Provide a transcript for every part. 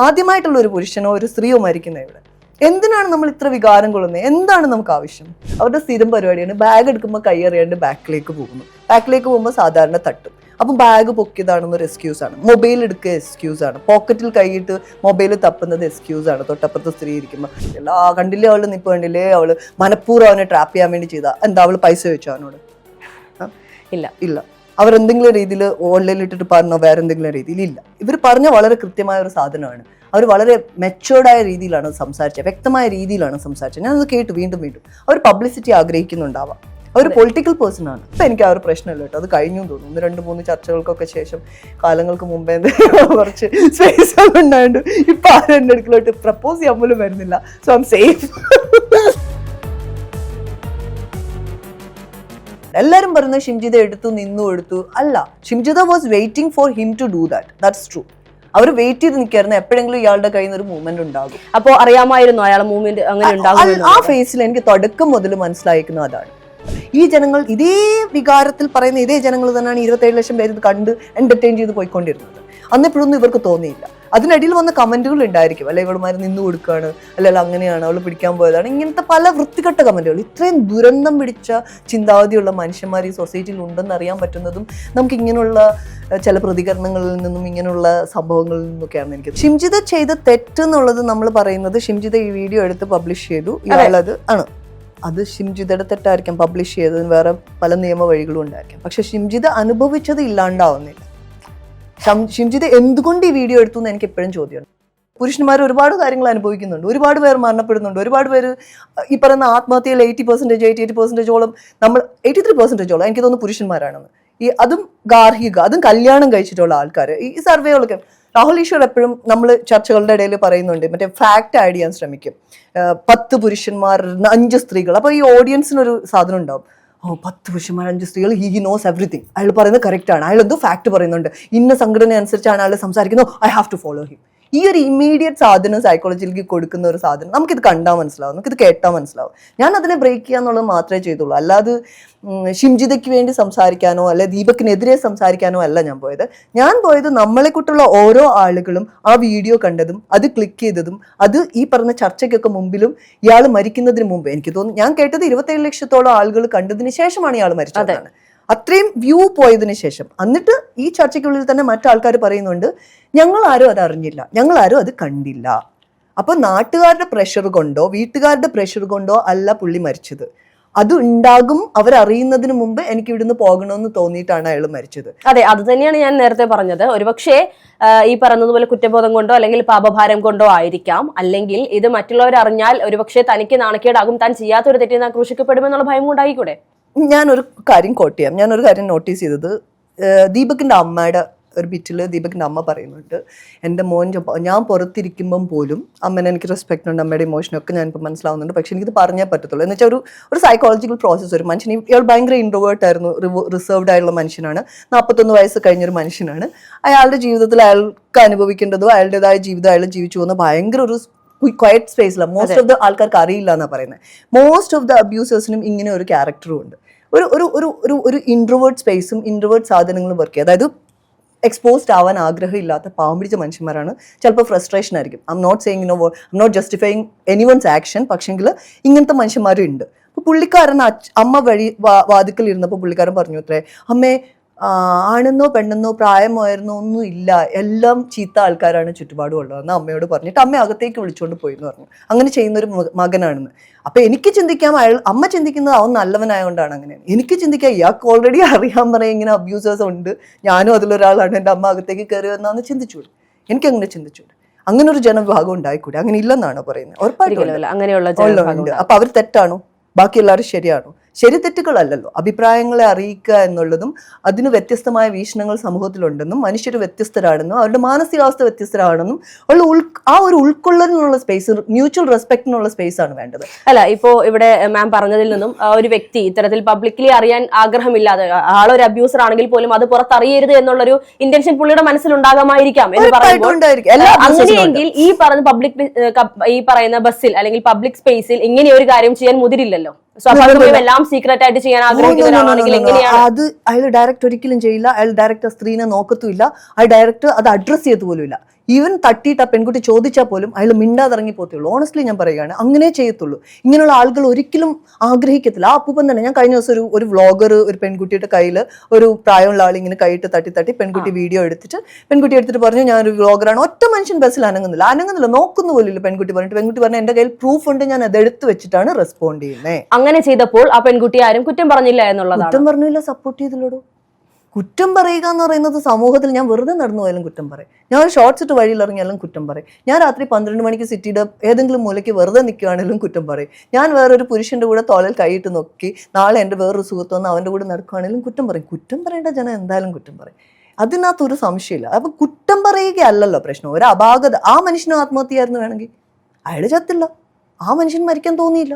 ആദ്യമായിട്ടുള്ള ഒരു പുരുഷനോ ഒരു സ്ത്രീയോ മരിക്കുന്ന ഇവിടെ. എന്തിനാണ് നമ്മൾ ഇത്ര വികാരം കൊള്ളുന്നത്? എന്താണ് നമുക്ക് ആവശ്യം? അവരുടെ സ്ഥിരം പരിപാടിയാണ് ബാഗ് എടുക്കുമ്പോൾ കൈ അറിയാണ്ട് ബാക്കിലേക്ക് പോകുന്നു. ബാക്കിലേക്ക് പോകുമ്പോൾ സാധാരണ തട്ടും. അപ്പം ബാഗ് പൊക്കിയതാണെന്നൊരു എക്സ്ക്യൂസ് ആണ്. മൊബൈൽ എടുക്കുക എക്സ്ക്യൂസ് ആണ്. പോക്കറ്റിൽ കൈയിട്ട് മൊബൈൽ തപ്പുന്നത് എക്സ്ക്യൂസ് ആണ്. തൊട്ടപ്പുറത്ത് സ്ത്രീ ഇരിക്കുമ്പോൾ എല്ലാ കണ്ടില്ലേ അവള് നിപ്പ്, കണ്ടില്ലേ അവള് മനഃപൂർവ്വം അവനെ ട്രാപ്പ് ചെയ്യാൻ വേണ്ടി ചെയ്താ എന്താ? അവള് പൈസ വെച്ചോ അവനോട്? ഇല്ല. അവരെന്തെങ്കിലും രീതിയിൽ ഓൺലൈനിൽ ഇട്ടിട്ട് പറഞ്ഞോ വേറെ എന്തെങ്കിലും രീതിയിൽ? ഇല്ല. ഇവർ പറഞ്ഞ വളരെ കൃത്യമായ ഒരു സാധനമാണ്. അവർ വളരെ മെച്ചോർഡായ രീതിയിലാണ് സംസാരിച്ചത്, വ്യക്തമായ രീതിയിലാണ് സംസാരിച്ചത്. ഞാനത് കേട്ടു വീണ്ടും. അവർ പബ്ലിസിറ്റി ആഗ്രഹിക്കുന്നുണ്ടാവാം. അവർ പൊളിറ്റിക്കൽ പേഴ്സൺ ആണ്. ഇപ്പം എനിക്ക് ആ ഒരു പ്രശ്നമില്ല കേട്ടോ. അത് കഴിഞ്ഞു തോന്നുന്നു. 2-3 ചർച്ചകൾക്കൊക്കെ ശേഷം, കാലങ്ങൾക്ക് മുമ്പേ കുറച്ച് സ്പേസ് ഉണ്ടായിട്ട് ഇപ്പം ആരും എൻ്റെ അടുക്കലോട്ട് പ്രപ്പോസ് ചെയ്യാൻ പോലും വരുന്നില്ല. So I M safe. എല്ലാവരും പറയുന്നത് ഷിംജിത നിന്നു അല്ല. Shimjitha was waiting for him to do that's true. അവർ വെയിറ്റ് ചെയ്ത് നിൽക്കായിരുന്നു എപ്പോഴെങ്കിലും ഇയാളുടെ കയ്യിൽ നിന്ന് ഒരു മൂവ്മെന്റ് ഉണ്ടാകും. അപ്പോൾ അറിയാമായിരുന്നു അയാളെ മൂവ്മെന്റ് അങ്ങനെ ഉണ്ടാകും. ആ ഫേസിൽ എനിക്ക് തുടക്കം മുതൽ മനസ്സിലായിരിക്കുന്നത് അതാണ്. ഈ ജനങ്ങൾ ഇതേ വികാരത്തിൽ പറയുന്ന ഇതേ ജനങ്ങൾ തന്നെയാണ് 27 ലക്ഷം പേര് ഇത് കണ്ട് എന്റർടൈൻ ചെയ്ത് പോയിക്കൊണ്ടിരുന്നത്. അന്നെപ്പോഴൊന്നും ഇവർക്ക് തോന്നിയില്ല. അതിനിടയിൽ വന്ന കമന്റുകൾ ഉണ്ടായിരിക്കും, അല്ലെ ഇവളുമാർ നിന്നു കൊടുക്കുകയാണ്, അല്ലല്ല അങ്ങനെയാണ്, അവൾ പിടിക്കാൻ പോയതാണ്, ഇങ്ങനത്തെ പല വൃത്തികെട്ട കമന്റുകൾ. ഇത്രയും ദുരന്തം പിടിച്ച ചിന്താഗതിയുള്ള മനുഷ്യന്മാർ ഈ സൊസൈറ്റിയിൽ ഉണ്ടെന്ന് അറിയാൻ പറ്റുന്നതും നമുക്ക് ഇങ്ങനെയുള്ള ചില പ്രതികരണങ്ങളിൽ നിന്നും ഇങ്ങനെയുള്ള സംഭവങ്ങളിൽ നിന്നൊക്കെയാണ് എനിക്ക്. ഷിംജിത ചെയ്ത തെറ്റെന്നുള്ളത് നമ്മൾ പറയുന്നത്, ഷിംജിത ഈ വീഡിയോ എടുത്ത് പബ്ലിഷ് ചെയ്തു, ഇയാളത് ആണ്. അത് ഷിംജിതയുടെ തെറ്റായിരിക്കാം. പബ്ലിഷ് ചെയ്തതിന് വേറെ പല നിയമ വഴികളും ഉണ്ടായിരിക്കാം. പക്ഷെ ഷിംജിത അനുഭവിച്ചത് ഇല്ലാണ്ടാവുന്നില്ല. ഷിംജിത എന്തുകൊണ്ട് ഈ വീഡിയോ എടുത്തു എന്ന് എനിക്ക് എപ്പോഴും ചോദ്യമുണ്ട്. പുരുഷന്മാർ ഒരുപാട് കാര്യങ്ങൾ അനുഭവിക്കുന്നുണ്ട്, ഒരുപാട് പേർ മരണപ്പെടുന്നുണ്ട്, ഒരുപാട് പേര് ഈ പറയുന്ന ആത്മഹത്യയിൽ 88% നമ്മൾ 83% എനിക്ക് തോന്നുന്നു പുരുഷന്മാരാണെന്ന്. അതും ഗാർഹിക, അതും കല്യാണം കഴിച്ചിട്ടുള്ള ആൾക്കാർ. ഈ സർവേകളൊക്കെ രാഹുൽ ഈശ്വർ എപ്പോഴും നമ്മൾ ചർച്ചകളുടെ ഇടയിൽ പറയുന്നുണ്ട്, മറ്റേ ഫാക്ട് ആഡ് ചെയ്യാൻ ശ്രമിക്കും. 10 പുരുഷന്മാർ 5 സ്ത്രീകൾ. അപ്പോൾ ഈ ഓഡിയൻസിനൊരു സാധനം ഉണ്ടാവും, 10 പുരുഷന്മാർ 5 സ്ത്രീകൾ, ഹി നോസ് എവറിത്തിങ്, അയാൾ പറയുന്നത് കറക്റ്റ് ആണ്, അയാൾ എന്തോ ഫാക്ട് പറയുന്നുണ്ട്, ഇന്ന സംഘടന അനുസരിച്ചാണ് അയാൾ സംസാരിക്കുന്നത്, I have to follow him. ഈ ഒരു ഇമ്മീഡിയറ്റ് സാധനം സൈക്കോളജിയിലേക്ക് കൊടുക്കുന്ന ഒരു സാധനം നമുക്കിത് കണ്ടാൽ മനസ്സിലാവും, നമുക്കിത് കേട്ടാൽ മനസ്സിലാവും. ഞാൻ അതിനെ ബ്രേക്ക് ചെയ്യുക എന്നുള്ളത് മാത്രമേ ചെയ്തുള്ളൂ. അല്ലാതെ ഷിംജിതയ്ക്ക് വേണ്ടി സംസാരിക്കാനോ അല്ലെ ദീപക്കിനെതിരെ സംസാരിക്കാനോ അല്ല ഞാൻ പോയത്. ഞാൻ പോയത് നമ്മളെ കൂട്ടുള്ള ഓരോ ആളുകളും ആ വീഡിയോ കണ്ടതും അത് ക്ലിക്ക് ചെയ്തതും അത് ഈ പറഞ്ഞ ചർച്ചയ്ക്കൊക്കെ മുമ്പിലും ഇയാൾ മരിക്കുന്നതിന് മുമ്പ് എനിക്ക് തോന്നുന്നു, ഞാൻ കേട്ടത് 27 ലക്ഷത്തോളം ആളുകൾ കണ്ടതിന് ശേഷമാണ് ഇയാൾ മരിച്ചതാണ്. അത്രയും വ്യൂ പോയതിനു ശേഷം. എന്നിട്ട് ഈ ചർച്ചയ്ക്കുള്ളിൽ തന്നെ മറ്റാൾക്കാർ പറയുന്നുണ്ട്, ഞങ്ങൾ ആരും അത് അറിഞ്ഞില്ല, ഞങ്ങൾ ആരും അത് കണ്ടില്ല. അപ്പൊ നാട്ടുകാരുടെ പ്രഷർ കൊണ്ടോ വീട്ടുകാരുടെ പ്രഷർ കൊണ്ടോ അല്ല പുള്ളി മരിച്ചത്. അത് ഉണ്ടാകും, അവരറിയുന്നതിന് മുമ്പ് എനിക്ക് ഇവിടുന്ന് പോകണമെന്ന് തോന്നിയിട്ടാണ് അയാൾ മരിച്ചത്. അതെ, അത് തന്നെയാണ് ഞാൻ നേരത്തെ പറഞ്ഞത്. ഒരുപക്ഷെ ഈ പറയുന്നതുപോലെ കുറ്റബോധം കൊണ്ടോ അല്ലെങ്കിൽ പാപഭാരം കൊണ്ടോ ആയിരിക്കാം, അല്ലെങ്കിൽ ഇത് മറ്റുള്ളവർ അറിഞ്ഞാൽ ഒരുപക്ഷെ തനിക്ക് നാണക്കേടാകും, താൻ ചെയ്യാത്തൊരു തെറ്റിൽ താൻ ക്രൂശിക്കപ്പെടുമെന്നുള്ള ഭയം ഉണ്ടായിക്കൂടെ. ഞാനൊരു കാര്യം കോട്ട് ചെയ്യാം. ഞാനൊരു കാര്യം നോട്ടീസ് ചെയ്തത്, ദീപകിന്റെ അമ്മയുടെ ഒരു ബിറ്റിൽ ദീപകിന്റെ അമ്മ പറയുന്നുണ്ട്, എൻ്റെ മോൻ ഞാൻ പുറത്തിരിക്കുമ്പം പോലും അമ്മേനെ എനിക്ക് റെസ്പെക്ട് ഉണ്ട്, അമ്മയുടെ ഇമോഷനൊക്കെ ഞാനിപ്പോൾ മനസ്സിലാവുന്നുണ്ട്, പക്ഷെ എനിക്കിത് പറഞ്ഞേ പറ്റത്തുള്ളൂ. എന്ന് വെച്ചാൽ ഒരു സൈക്കോളജിക്കൽ പ്രോസസ്സ്. ഒരു മനുഷ്യൻ, ഇയാൾ ഭയങ്കര ഇൻട്രോവേർട്ട് ആയിരുന്നു, റിസർവ്ഡ് ആയിട്ടുള്ള മനുഷ്യനാണ്, 41 വയസ്സ് കഴിഞ്ഞൊരു മനുഷ്യനാണ്. അയാളുടെ ജീവിതത്തിൽ അയാൾക്ക് അനുഭവിക്കേണ്ടതോ അയാളുടേതായ ജീവിതം അയാൾ ജീവിച്ചു പോകുന്ന ഭയങ്കര ഒരു ക്വയറ്റ് സ്പേസിലാണ്. മോസ്റ്റ് ഓഫ് ദ ആൾക്കാർക്ക് അറിയില്ല എന്നാണ് പറയുന്നത്. മോസ്റ്റ് ഓഫ് ദ അബ്യൂസേഴ്സിനും ഇങ്ങനെ ഒരു ക്യാരക്ടറും ഉണ്ട്. ഒരു ഇൻട്രോവേർട്ട് സ്പേസും ഇൻട്രോവേർട്ട് സാധനങ്ങളും വർക്ക് ചെയ്യുക. അതായത് എക്സ്പോസ്ഡ് ആവാൻ ആഗ്രഹമില്ലാത്ത പാവം പിടിച്ച മനുഷ്യന്മാരാണ്. ചിലപ്പോൾ ഫ്രസ്ട്രേഷൻ ആയിരിക്കും. I'm not saying I'm not justifying anyone's action. പക്ഷെങ്കിൽ ഇങ്ങനത്തെ മനുഷ്യന്മാരും ഉണ്ട്. അപ്പോൾ പുള്ളിക്കാരൻ അമ്മ വാതിക്കൽ ഇരുന്നപ്പോൾ പുള്ളിക്കാരൻ പറഞ്ഞു അത്രേ, അമ്മേ ആണെന്നോ പെണ്ണെന്നോ പ്രായമായിരുന്നോ ഒന്നും ഇല്ല, എല്ലാം ചീത്ത ആൾക്കാരാണ് ചുറ്റുപാടും ഉള്ളതെന്ന് അമ്മയോട് പറഞ്ഞിട്ട് അമ്മ അകത്തേക്ക് വിളിച്ചുകൊണ്ട് പോയി എന്ന് പറഞ്ഞു. അങ്ങനെ ചെയ്യുന്നൊരു മകനാണെന്ന്. അപ്പൊ എനിക്ക് ചിന്തിക്കാം, അമ്മ ചിന്തിക്കുന്നത് അവൻ നല്ലവനായതുകൊണ്ടാണ് അങ്ങനെയാണ്. എനിക്ക് ചിന്തിക്കാം, ഇയാൾക്ക് ഓൾറെഡി അറിയാൻ പറയാം ഇങ്ങനെ അബ്യൂസേഴ്സ് ഉണ്ട്, ഞാനും അതിലൊരാളാണ്, എൻ്റെ അമ്മ അകത്തേക്ക് കയറി വന്നാന്ന് ചിന്തിച്ചൂടെ. എനിക്കങ്ങനെ ചിന്തിച്ചൂടെ. അങ്ങനെ ഒരു ജനവിഭാഗം ഉണ്ടായിക്കൂടെ? അങ്ങനെ ഇല്ലെന്നാണോ പറയുന്നത്? ഉറപ്പായിട്ടും അങ്ങനെയുള്ള. അപ്പൊ അവർ തെറ്റാണോ? ബാക്കി എല്ലാവരും ശരിയാണോ? ശരി തെറ്റുകളല്ലല്ലോ. അഭിപ്രായങ്ങളെ അറിയിക്കുക എന്നുള്ളതും അതിന് വ്യത്യസ്തമായ വീക്ഷണങ്ങൾ സമൂഹത്തിലുണ്ടെന്നും മനുഷ്യർ വ്യത്യസ്തരാണെന്നും അവരുടെ മാനസികാവസ്ഥ വ്യത്യസ്തരാണെന്നും ആ ഒരു ഉൾക്കൊള്ളലിനുള്ള സ്പേസ്, മ്യൂച്വൽ റെസ്പെക്ടിനുള്ള സ്പേസ് ആണ് വേണ്ടത്. അല്ല, ഇപ്പോ ഇവിടെ മാം പറഞ്ഞതിൽ നിന്നും ഒരു വ്യക്തി ഇത്തരത്തിൽ പബ്ലിക്കലി അറിയാൻ ആഗ്രഹമില്ലാതെ ആളൊരു അബ്യൂസർ ആണെങ്കിൽ പോലും അത് പുറത്തറിയരുത് എന്നുള്ളൊരു ഇന്റൻഷൻ പുള്ളിയുടെ മനസ്സിലുണ്ടാകാമായിരിക്കാം എന്ന് പറയുമ്പോൾ, അങ്ങനെയെങ്കിൽ ഈ പറയുന്ന ബസ്സിൽ അല്ലെങ്കിൽ പബ്ലിക് സ്പേസിൽ ഇങ്ങനെ ഒരു കാര്യം ചെയ്യാൻ മുതിരില്ലല്ലോ. സ്വാഭാവികമായും എല്ലാം സീക്രട്ട് ആയിട്ട് ചെയ്യാൻ ആഗ്രഹിക്കുന്നവരാണെങ്കിൽ എങ്ങനെയാണ് അത്? അയാൾ ഡയറക്റ്റ് ഒരിക്കലും ചെയ്യില്ല. അയാൾ ഡയറക്റ്റ് സ്ത്രീനെ നോക്കത്തുമില്ല. അയാൾ ഡയറക്റ്റ് അത് അഡ്രസ് ചെയ്തു പോലുമില്ല. ഈവൻ തട്ടിയിട്ട് ആ പെൺകുട്ടി ചോദിച്ചാൽ പോലും അയാൾ മിണ്ടാതിറങ്ങി പോത്തുള്ളൂ. ഓണസ്റ്റ്ലി ഞാൻ പറയുകയാണ്, അങ്ങനെ ചെയ്യത്തുള്ളൂ. ഇങ്ങനെയുള്ള ആളുകൾ ഒരിക്കലും ആഗ്രഹിക്കത്തില്ല. ആ അപ്പൂപ്പൻ തന്നെ, ഞാൻ കഴിഞ്ഞ ദിവസം ഒരു വ്ളോഗർ ഒരു പെൺകുട്ടിയുടെ കയ്യിൽ ഒരു പ്രായമുള്ള ആൾ ഇങ്ങനെ കൈയിട്ട് തട്ടി പെൺകുട്ടി വീഡിയോ എടുത്തിട്ട് പറഞ്ഞു ഞാനൊരു വ്ളോഗറാണ്. ഒറ്റ മനുഷ്യൻ ബസ്സിൽ അനങ്ങുന്നില്ല, നോക്കുന്നു പോലില്ല. പെൺകുട്ടി പറഞ്ഞു എന്റെ കയ്യിൽ പ്രൂഫ് ഉണ്ട്, ഞാൻ അത് എടുത്തു വെച്ചിട്ടാണ് റെസ്പോണ്ട് ചെയ്യുന്നത്. അങ്ങനെ ചെയ്തപ്പോൾ ആ പെൺകുട്ടി ആരും കുറ്റം പറഞ്ഞില്ല എന്നുള്ളതാണ്. കുറ്റം പറഞ്ഞില്ല, സപ്പോർട്ട് ചെയ്തില്ലടോ. കുറ്റം പറയുക എന്ന് പറയുന്നത് സമൂഹത്തിൽ ഞാൻ വെറുതെ നടന്നു പോയാലും കുറ്റം പറയും, ഞാൻ ഒരു ഷോർട്സ് ഇട്ട് വഴിയിൽ ഇറങ്ങിയാലും കുറ്റം പറയും, ഞാൻ രാത്രി 12 മണിക്ക് സിറ്റിയുടെ ഏതെങ്കിലും മൂലയ്ക്ക് വെറുതെ നിൽക്കുകയാണെങ്കിലും കുറ്റം പറയും, ഞാൻ വേറൊരു പുരുഷന്റെ കൂടെ തോളിൽ കൈയിട്ട് നോക്കി നാളെ എൻ്റെ വേറൊരു സുഹൃത്ത് വന്ന് അവൻ്റെ കൂടെ നടക്കുകയാണെങ്കിലും കുറ്റം പറയും. കുറ്റം പറയേണ്ട ജനം എന്തായാലും കുറ്റം പറയും, അതിനകത്തൊരു സംശയമില്ല. അപ്പം കുറ്റം പറയുകയല്ലല്ലോ പ്രശ്നം, ഒരു അപാകത. ആ മനുഷ്യനും ആത്മഹത്യയായിരുന്നു വേണമെങ്കിൽ, അയാൾ ചത്തില്ല, ആ മനുഷ്യൻ മരിക്കാൻ തോന്നിയില്ല.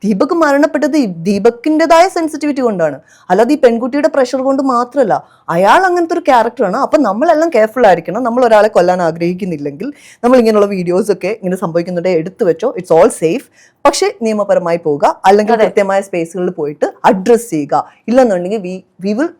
ദീപക് മരണപ്പെട്ടത് ദീപക്കിൻ്റെതായ സെൻസിറ്റിവിറ്റി കൊണ്ടാണ്, അല്ലാതെ ഈ പെൺകുട്ടിയുടെ പ്രഷർ കൊണ്ട് മാത്രമല്ല. അയാൾ അങ്ങനത്തെ ഒരു ക്യാരക്ടറാണ്. അപ്പം നമ്മളെല്ലാം കെയർഫുൾ ആയിരിക്കണം. നമ്മൾ ഒരാളെ കൊല്ലാൻ ആഗ്രഹിക്കുന്നില്ലെങ്കിൽ നമ്മൾ ഇങ്ങനെയുള്ള വീഡിയോസൊക്കെ ഇങ്ങനെ സംഭവിക്കുന്നുണ്ട് എടുത്തു വെച്ചോ, ഇറ്റ്സ് ഓൾ സേഫ്. പക്ഷെ നിയമപരമായി പോവുക, അല്ലെങ്കിൽ കൃത്യമായ സ്പേസുകളിൽ പോയിട്ട് അഡ്രസ് ചെയ്യുക. ഇല്ലെന്നുണ്ടെങ്കിൽ വി വിൽ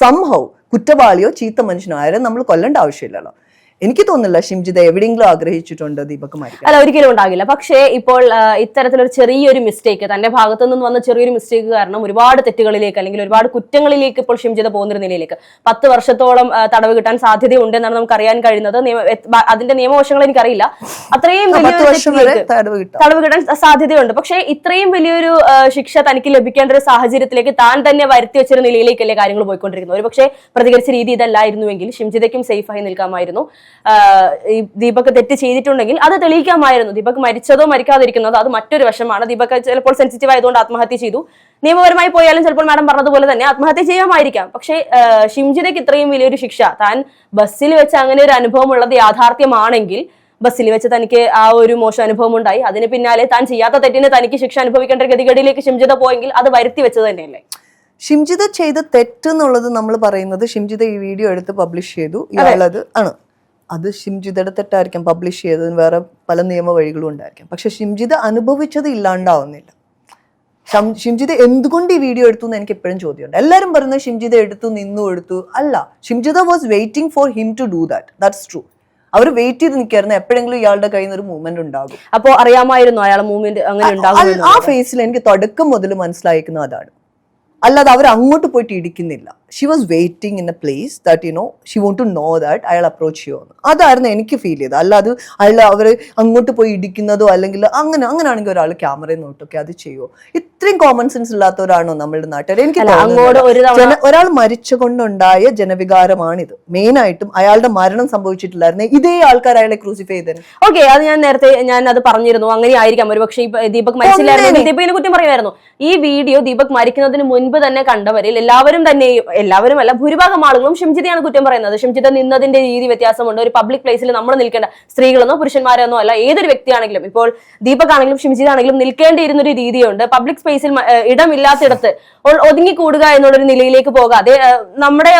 സംഹൗ കുറ്റവാളിയോ ചീത്ത മനുഷ്യനോ ആയാലും നമ്മൾ കൊല്ലേണ്ട ആവശ്യമില്ലല്ലോ. എനിക്ക് തോന്നുന്നില്ല ഷിംജിത എവിടെയെങ്കിലും ആഗ്രഹിച്ചിട്ടുണ്ട് ദീപക് മരിക്കാൻ. അല്ല, ഒരിക്കലും ഉണ്ടാകില്ല. പക്ഷേ ഇപ്പോൾ ഇത്തരത്തിലൊരു ചെറിയൊരു മിസ്റ്റേക്ക്, തന്റെ ഭാഗത്തു നിന്ന് വന്ന ചെറിയൊരു മിസ്റ്റേക്ക് കാരണം ഒരുപാട് തെറ്റുകളിലേക്ക് അല്ലെങ്കിൽ ഒരുപാട് കുറ്റങ്ങളിലേക്ക് ഇപ്പോൾ ഷിംജിത പോകുന്ന നിലയിലേക്ക് 10 വർഷത്തോളം തടവ് കിട്ടാൻ സാധ്യതയുണ്ടെന്നാണ് നമുക്ക് അറിയാൻ കഴിയുന്നത്. അതിന്റെ നിയമവശങ്ങൾ എനിക്കറിയില്ല. അത്രയും തടവ് കിട്ടാൻ സാധ്യതയുണ്ട്. പക്ഷേ ഇത്രയും വലിയൊരു ശിക്ഷ തനിക്ക് ലഭിക്കേണ്ട ഒരു സാഹചര്യത്തിലേക്ക് താൻ തന്നെ വരുത്തി വെച്ചൊരു നിലയിലേക്കല്ലേ കാര്യങ്ങൾ പോയിക്കൊണ്ടിരിക്കുന്നത്. ഒരു പക്ഷേ പ്രതികരിച്ച രീതി ഇതല്ലായിരുന്നുവെങ്കിൽ ഷിംജിതയ്ക്കും സേഫായി നിൽക്കാമായിരുന്നു. ദീപക് തെറ്റ് ചെയ്തിട്ടുണ്ടെങ്കിൽ അത് തെളിയിക്കാമായിരുന്നു. ദീപക് മരിച്ചതോ മരിക്കാതിരിക്കുന്നതോ അത് മറ്റൊരു വശമാണ്. ദീപക് ചിലപ്പോൾ സെൻസിറ്റീവ് ആയതുകൊണ്ട് ആത്മഹത്യ ചെയ്തു. നിയമപരമായി പോയാലും ചിലപ്പോൾ മാഡം പറഞ്ഞതുപോലെ തന്നെ ആത്മഹത്യ ചെയ്യാമായിരിക്കാം. പക്ഷേ ഷിംജിതയ്ക്ക് ഇത്രയും വലിയൊരു ശിക്ഷ, താൻ ബസ്സിൽ വെച്ച് അങ്ങനെ ഒരു അനുഭവം ഉള്ളത് യാഥാർത്ഥ്യമാണെങ്കിൽ, ബസ്സിൽ വെച്ച് തനിക്ക് ആ ഒരു മോശം അനുഭവം ഉണ്ടായി, അതിന് പിന്നാലെ താൻ ചെയ്യാത്ത തെറ്റിന് തനിക്ക് ശിക്ഷ അനുഭവിക്കേണ്ട ഗതികേടിലേക്ക് ഷിംജിത പോയെങ്കിൽ അത് വരുത്തി വെച്ചത് തന്നെയല്ലേ? ഷിംജിത ചെയ്ത തെറ്റെന്നുള്ളത് നമ്മൾ പറയുന്നത്, ഷിംജിത ഈ വീഡിയോ എടുത്ത് പബ്ലിഷ് ചെയ്തു, ഇയാളത് ആണ്, അത് ഷിംജിതയുടെ തെറ്റായിരിക്കാം. പബ്ലിഷ് ചെയ്തതിന് വേറെ പല നിയമ വഴികളും ഉണ്ടായിരിക്കാം. പക്ഷെ ഷിംജിത അനുഭവിച്ചത് ഇല്ലാണ്ടാവുന്നില്ല. ഷിംജിത എന്തുകൊണ്ട് ഈ വീഡിയോ എടുത്തു എന്ന് എനിക്ക് എപ്പോഴും ചോദ്യമുണ്ട്. എല്ലാവരും പറയുന്നത് ഷിംജിത എടുത്തു, നിന്നു എടുത്തു. അല്ല, Shimjitha was waiting for him to do that's true. അവർ വെയിറ്റ് ചെയ്ത് നിൽക്കായിരുന്നു, എപ്പോഴെങ്കിലും ഇയാളുടെ കയ്യിൽ നിന്ന് ഒരു മൂവ്മെന്റ് ഉണ്ടാകും. അപ്പോൾ അറിയാമായിരുന്നു അയാളെ മൂവ്മെന്റ് അങ്ങനെ ഉണ്ടാകും. ആ ഫേസിൽ എനിക്ക് തുടക്കം മുതൽ മനസ്സിലായിരിക്കുന്നത് അതാണ്. അല്ലാതെ അവർ അങ്ങോട്ട് പോയിട്ട് ഇടിക്കുന്നില്ല. She was waiting in a place that she want to know that അയാൾ അപ്രോച്ച് ചെയ്യുമെന്ന്. അതായിരുന്നു എനിക്ക് ഫീൽ ചെയ്തത്. അല്ലാതെ അവർ അങ്ങോട്ട് പോയി ഇടിക്കുന്നതോ അല്ലെങ്കിൽ അങ്ങനെയാണെങ്കിൽ ഒരാൾ ക്യാമറയിൽ നോട്ടൊക്കെ അത് ചെയ്യുമോ? ഇത്രയും കോമൺ സെൻസ് ഇല്ലാത്തവരാണോ നമ്മളുടെ നാട്ടുകാർ? എനിക്ക് ഒരാൾ മരിച്ചുകൊണ്ടുണ്ടായ ജനവികാരമാണിത്. മെയിനായിട്ടും അയാളുടെ മരണം സംഭവിച്ചിട്ടില്ലായിരുന്നു ഇതേ ആൾക്കാർ അയാളെ ക്രൂസിഫൈ ചെയ്തത്. ഓക്കെ, അത് ഞാൻ അത് പറഞ്ഞിരുന്നു. അങ്ങനെ ആയിരിക്കാം ഒരു പക്ഷേ ദീപക് മരിച്ചില്ലായിരുന്നു, ദീപകിനെ കുറ്റം പറയുമായിരുന്നു. ഈ വീഡിയോ ദീപക് മരിക്കുന്നതിന് മുൻപ് തന്നെ കണ്ടവരിൽ എല്ലാവരും അല്ല, ഭൂരിഭാഗം ആളുകളും ഷിംജിതയാണ് കുറ്റം പറയുന്നത്. ഷിംജിത നിന്നതിന്റെ രീതി വ്യത്യാസമുണ്ട്. ഒരു പബ്ലിക് പ്ലേസിൽ നമ്മൾ നിൽക്കേണ്ട, സ്ത്രീകളെന്നോ പുരുഷന്മാരെന്നോ അല്ല, ഏതൊരു വ്യക്തിയാണെങ്കിലും, ഇപ്പോൾ ദീപക് ആണെങ്കിലും ഷിംജിത ആണെങ്കിലും നിൽക്കേണ്ടിയിരുന്നൊരു രീതിയുണ്ട്. പബ്ലിക് സ്പേസിൽ ഇടമില്ലാത്തിടത്ത് ഒതുങ്ങിക്കൂടുക എന്നുള്ളൊരു നിലയിലേക്ക് പോകാതെ നമ്മുടെ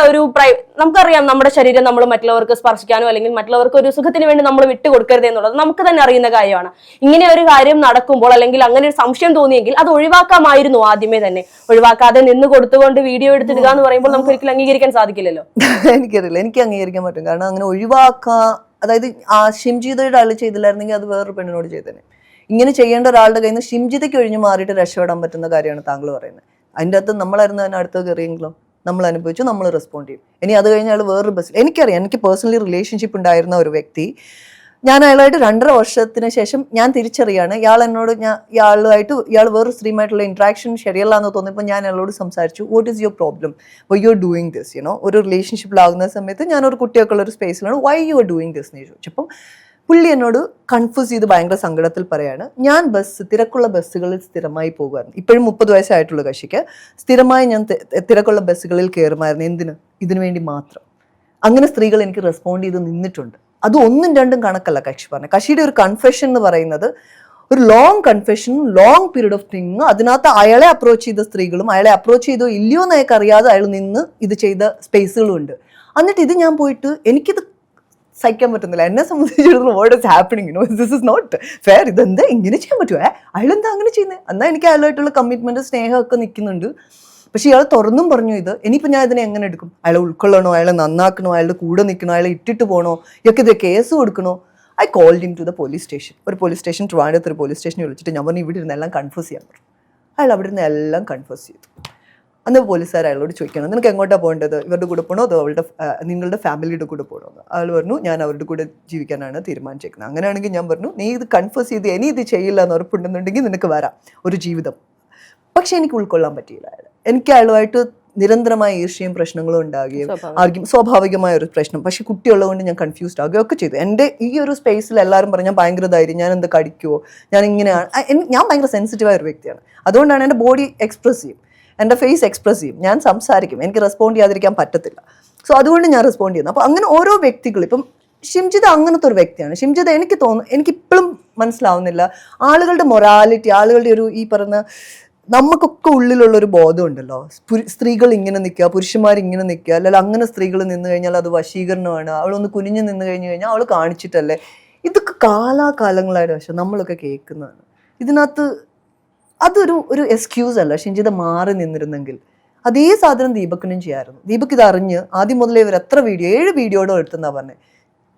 നമുക്കറിയാം, നമ്മുടെ ശരീരം നമ്മൾ മറ്റുള്ളവർക്ക് സ്പർശിക്കാനോ അല്ലെങ്കിൽ മറ്റുള്ളവർക്ക് ഒരു സുഖത്തിന് വേണ്ടി നമ്മൾ വിട്ടുകൊടുക്കരുത് എന്നുള്ളത് നമുക്ക് തന്നെ അറിയുന്ന കാര്യമാണ്. ഇങ്ങനെ ഒരു കാര്യം നടക്കുമ്പോൾ അല്ലെങ്കിൽ അങ്ങനെ ഒരു സംശയം തോന്നിയെങ്കിൽ അത് ഒഴിവാക്കാമായിരുന്നു ആദ്യമേ തന്നെ. ഒഴിവാക്കാതെ നിന്ന് കൊടുത്തുകൊണ്ട് വീഡിയോ എടുത്തിടുക എന്ന് പറയുമ്പോൾ നമുക്ക് ഒരിക്കലും അംഗീകരിക്കാൻ സാധിക്കില്ലല്ലോ. എനിക്കറിയില്ല, എനിക്ക് അംഗീകരിക്കാൻ പറ്റും. കാരണം അങ്ങനെ അതായത് ആ ഷിംജിതയുടെ ആൾ ചെയ്തില്ലായിരുന്നെങ്കിൽ അത് വേറൊരു പെണ്ണിനോട് ചെയ്തേനെ. ഇങ്ങനെ ചെയ്യേണ്ട ഒരാളുടെ കയ്യിൽ നിന്ന് ഷിംജിതയ്ക്ക് ഒഴിഞ്ഞു മാറിയിട്ട് രക്ഷപ്പെടാൻ പറ്റുന്ന കാര്യമാണ് താങ്കൾ പറയുന്നത്. അതിൻ്റെ അകത്ത് നമ്മളായിരുന്നു അതിന് അടുത്ത് കയറിയെങ്കിലോ നമ്മൾ അനുഭവിച്ചു, നമ്മൾ റെസ്പോണ്ട് ചെയ്യും. ഇനി അത് കഴിഞ്ഞാൽ വേറൊരു ബസ്സിൽ എനിക്കറിയാം, എനിക്ക് പേഴ്സണലി റിലേഷൻഷിപ്പ് ഉണ്ടായിരുന്ന ഒരു വ്യക്തി, ഞാൻ അയാളായിട്ട് 2.5 വർഷത്തിന് ശേഷം ഞാൻ തിരിച്ചറിയാണ് ഇയാൾ വേറൊരു സ്ത്രീയുമായിട്ടുള്ള ഇന്ററാക്ഷൻ ശരിയല്ല എന്ന് തോന്നിയപ്പോൾ ഞാൻ അയാളോട് സംസാരിച്ചു. What is your problem, why you are doing this? ഒരു റിലേഷൻഷിപ്പിലാകുന്ന സമയത്ത് ഞാനൊരു കുട്ടിയൊക്കെ ഉള്ള ഒരു സ്പേസിലാണ്, why you are doing this എന്ന് ചോദിച്ചപ്പം പുള്ളി എന്നോട് കൺഫ്യൂസ് ചെയ്ത് ഭയങ്കര സങ്കടത്തിൽ പറയാണ്, ഞാൻ തിരക്കുള്ള ബസ്സുകളിൽ സ്ഥിരമായി പോകുമായിരുന്നു. ഇപ്പോഴും 30 വയസ്സായിട്ടുള്ള കക്ഷിക്ക് സ്ഥിരമായി ഞാൻ തിരക്കുള്ള ബസ്സുകളിൽ കയറുമായിരുന്നു. ഇതിനു വേണ്ടി മാത്രം. അങ്ങനെ സ്ത്രീകൾ എനിക്ക് റെസ്പോണ്ട് ചെയ്ത് നിന്നിട്ടുണ്ട്. അത് 1ഉം 2ഉം കണക്കല്ല കക്ഷി പറഞ്ഞു. കക്ഷിയുടെ ഒരു കൺഫെഷൻ എന്ന് പറയുന്നത് ഒരു long confession, long period of thing. അതിനകത്ത് അയാളെ അപ്രോച്ച് ചെയ്ത സ്ത്രീകളും അയാളെ അപ്രോച്ച് ചെയ്തോ ഇല്ലയോ എന്ന് അയാൾക്ക് അറിയാതെ അയാൾ നിന്ന് ഇത് ചെയ്ത സ്പേസുകളും ഉണ്ട്. എന്നിട്ട് ഇത് ഞാൻ പോയിട്ട് എനിക്കിത് സഹിക്കാൻ പറ്റുന്നില്ല. എന്നെ സംബന്ധിച്ചിടത്തോളം what is happening, this is not fair. ഇതെന്താ ഇങ്ങനെ ചെയ്യാൻ പറ്റുമോ? അയാളെന്താ അങ്ങനെ ചെയ്യുന്നത്? എന്നാൽ എനിക്ക് അയാളുമായിട്ടുള്ള കമ്മിറ്റ്മെന്റ്, സ്നേഹമൊക്കെ നിൽക്കുന്നുണ്ട്. പക്ഷെ ഇയാൾ തുറന്നും പറഞ്ഞു ഇത് ഇനിയിപ്പോൾ ഞാൻ ഇതിനെ എങ്ങനെ എടുക്കും, അയാളെ ഉൾക്കൊള്ളണോ, അയാളെ നന്നാക്കണോ, അയാളുടെ കൂടെ നിൽക്കണോ, അയാളെ ഇട്ടിട്ട് പോകണോ, ഇയാൾക്ക് ഇത് കേസ് കൊടുക്കണോ? I called him to the police station. ഒരു പോലീസ് സ്റ്റേഷൻ, ട്രിവാൻഡ്രത്ത് ഒരു പോലീസ് സ്റ്റേഷനിൽ വിളിച്ചിട്ട് ഞാൻ പറഞ്ഞു ഇവിടെ ഇരുന്ന് എല്ലാം കൺഫ്യൂസ് ചെയ്യാൻ പറഞ്ഞു. അയാൾ അവിടെ ഇരുന്ന് എല്ലാം കൺഫ്യൂസ് ചെയ്തു. അന്ന് പോലീസുകാർ അയാളോട് ചോദിക്കണം നിനക്ക് എങ്ങോട്ടാണ് പോകേണ്ടത്, ഇവരുടെ കൂടെ പോകണോ അതോ നിങ്ങളുടെ ഫാമിലിയുടെ കൂടെ പോകണോ എന്ന്. അയാൾ പറഞ്ഞു ഞാൻ അവരുടെ കൂടെ ജീവിക്കാനാണ് തീരുമാനിച്ചേക്കുന്നത്. അങ്ങനെയാണെങ്കിൽ ഞാൻ പറഞ്ഞു നീ ഇത് കൺഫ്യൂസ് ചെയ്ത് ഇനി ഇത് ചെയ്യില്ല എന്ന് ഉറപ്പുണ്ടെന്നുണ്ടെങ്കിൽ നിനക്ക് വരാം ഒരു ജീവിതം. പക്ഷെ എനിക്ക് ഉൾക്കൊള്ളാൻ പറ്റിയില്ല അയാൾ. എനിക്ക് അയാളുമായിട്ട് നിരന്തരമായ ഈർഷ്യയും പ്രശ്നങ്ങളും ഉണ്ടാകുകയും സ്വാഭാവികമായ ഒരു പ്രശ്നം. പക്ഷെ കുട്ടിയുള്ളതുകൊണ്ട് ഞാൻ കൺഫ്യൂസ്ഡ് ആകുകയൊക്കെ ചെയ്തു. എൻ്റെ ഈ ഒരു സ്പേസിൽ എല്ലാവരും പറഞ്ഞു ഞാൻ ഭയങ്കര ധൈര്യം, ഞാൻ എന്ത് കടിക്കുമോ, ഞാൻ ഇങ്ങനെയാണ്. ഞാൻ ഭയങ്കര സെൻസിറ്റീവായ ഒരു വ്യക്തിയാണ്. അതുകൊണ്ടാണ് എൻ്റെ ബോഡി എക്സ്പ്രസ് ചെയ്യും, എൻ്റെ ഫേസ് എക്സ്പ്രസ് ചെയ്യും, ഞാൻ സംസാരിക്കും, എനിക്ക് റെസ്പോണ്ട് ചെയ്യാതിരിക്കാൻ പറ്റത്തില്ല. സോ അതുകൊണ്ട് ഞാൻ റെസ്പോണ്ട് ചെയ്യുന്നു. അപ്പോൾ അങ്ങനെ ഓരോ വ്യക്തികൾ, ഇപ്പം ഷിംജിത അങ്ങനത്തെ ഒരു വ്യക്തിയാണ്. ഷിംജിത എനിക്ക് തോന്നുന്നു, എനിക്കിപ്പോഴും മനസ്സിലാവുന്നില്ല ആളുകളുടെ മൊറാലിറ്റി, ആളുകളുടെ ഒരു ഈ പറയുന്ന നമുക്കൊക്കെ ഉള്ളിലുള്ള ഒരു ബോധമുണ്ടല്ലോ, സ്ത്രീകൾ ഇങ്ങനെ നിൽക്കുക, പുരുഷന്മാർ ഇങ്ങനെ നിൽക്കുക, അല്ലെങ്കിൽ അങ്ങനെ സ്ത്രീകൾ നിന്ന് കഴിഞ്ഞാൽ അത് വശീകരണമാണ്, അവളൊന്ന് കുനിഞ്ഞ് നിന്ന് കഴിഞ്ഞാൽ അവൾ കാണിച്ചിട്ടല്ലേ. ഇതൊക്കെ കാലാകാലങ്ങളായിട്ട് പക്ഷെ നമ്മളൊക്കെ കേൾക്കുന്നതാണ്. ഇതിനകത്ത് അതൊരു എക്സ്ക്യൂസ് അല്ല. ഷിംജിത മാറി നിന്നിരുന്നെങ്കിൽ അതേ സാധനം ദീപക്കിനും ചെയ്യാമായിരുന്നു. ദീപക് ഇത് അറിഞ്ഞ് ആദ്യം മുതലേ ഇവർ എത്ര 7 വീഡിയോയുടെ എടുത്തെന്നാ പറഞ്ഞത്.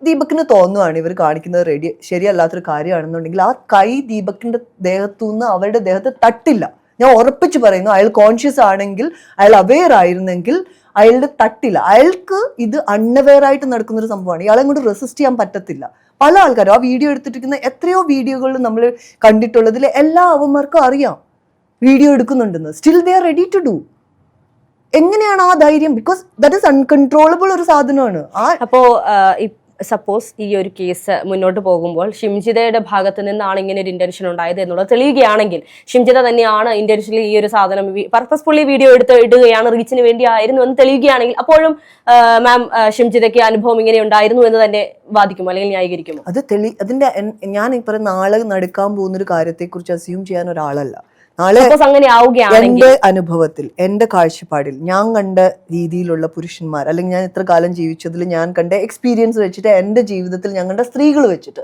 ദീപക്കിന് തോന്നുവാണ് ഇവർ കാണിക്കുന്നത് ശരിയല്ലാത്തൊരു കാര്യമാണെന്നുണ്ടെങ്കിൽ ആ കൈ ദീപക്കിന്റെ ദേഹത്തുനിന്ന് അവരുടെ ദേഹത്ത് തട്ടില്ല. ഞാൻ ഉറപ്പിച്ച് പറയുന്നു, അയാൾ കോൺഷ്യസ് ആണെങ്കിൽ, അയാൾ അവെയർ ആയിരുന്നെങ്കിൽ അയാളുടെ തട്ടില്ല. അയാൾക്ക് ഇത് അൺഅവെയർ ആയിട്ട് നടക്കുന്ന ഒരു സംഭവമാണ്. ഇയാളെ കൊണ്ട് റെസിസ്റ്റ് ചെയ്യാൻ പറ്റത്തില്ല. പല ആൾക്കാരും ആ വീഡിയോ എടുത്തിട്ടിരിക്കുന്ന എത്രയോ വീഡിയോകളിൽ നമ്മൾ കണ്ടിട്ടുള്ളതിൽ എല്ലാ അവന്മാർക്കും അറിയാം വീഡിയോ എടുക്കുന്നുണ്ടെന്ന്. Still they are ready to do. എങ്ങനെയാണ് ആ ധൈര്യം? ബിക്കോസ് ദാറ്റ് ഈസ് അൺകൺട്രോളബിൾ ഒരു സാധനമാണ്. അപ്പോ സപ്പോസ് ഈ ഒരു കേസ് മുന്നോട്ട് പോകുമ്പോൾ ഷിംജിതയുടെ ഭാഗത്ത് നിന്നാണ് ഇങ്ങനെ ഒരു ഇന്റൻഷൻ ഉണ്ടായത് എന്നുള്ളത് തെളിയുകയാണെങ്കിൽ, ഷിംജിത തന്നെയാണ് ഇന്റൻഷനലി ഈ ഒരു സാധനം പർപ്പസ്ഫുള്ളി വീഡിയോ ഇടുകയാണ്, റീച്ചിന് വേണ്ടി ആയിരുന്നു എന്ന് തെളിയുകയാണെങ്കിൽ അപ്പോഴും മാം ഷിംജിതയ്ക്ക് അനുഭവം ഇങ്ങനെ ഉണ്ടായിരുന്നു എന്ന് തന്നെ വാദിക്കുമോ അല്ലെങ്കിൽ ന്യായീകരിക്കുമോ? അതിന്റെ ഞാൻ ഈ പറയുന്ന നാളെ നടക്കാൻ പോകുന്ന ഒരു കാര്യത്തെക്കുറിച്ച് അസ്യൂം ചെയ്യാൻ ഒരാളല്ല. അങ്ങനെ എന്റെ അനുഭവത്തിൽ, എന്റെ കാഴ്ചപ്പാടിൽ ഞാൻ കണ്ട രീതിയിലുള്ള പുരുഷന്മാർ, അല്ലെങ്കിൽ ഞാൻ ഇത്ര കാലം ജീവിച്ചതിൽ ഞാൻ കണ്ട എക്സ്പീരിയൻസ് വെച്ചിട്ട്, എന്റെ ജീവിതത്തിൽ ഞാൻ കണ്ട സ്ത്രീകൾ വെച്ചിട്ട്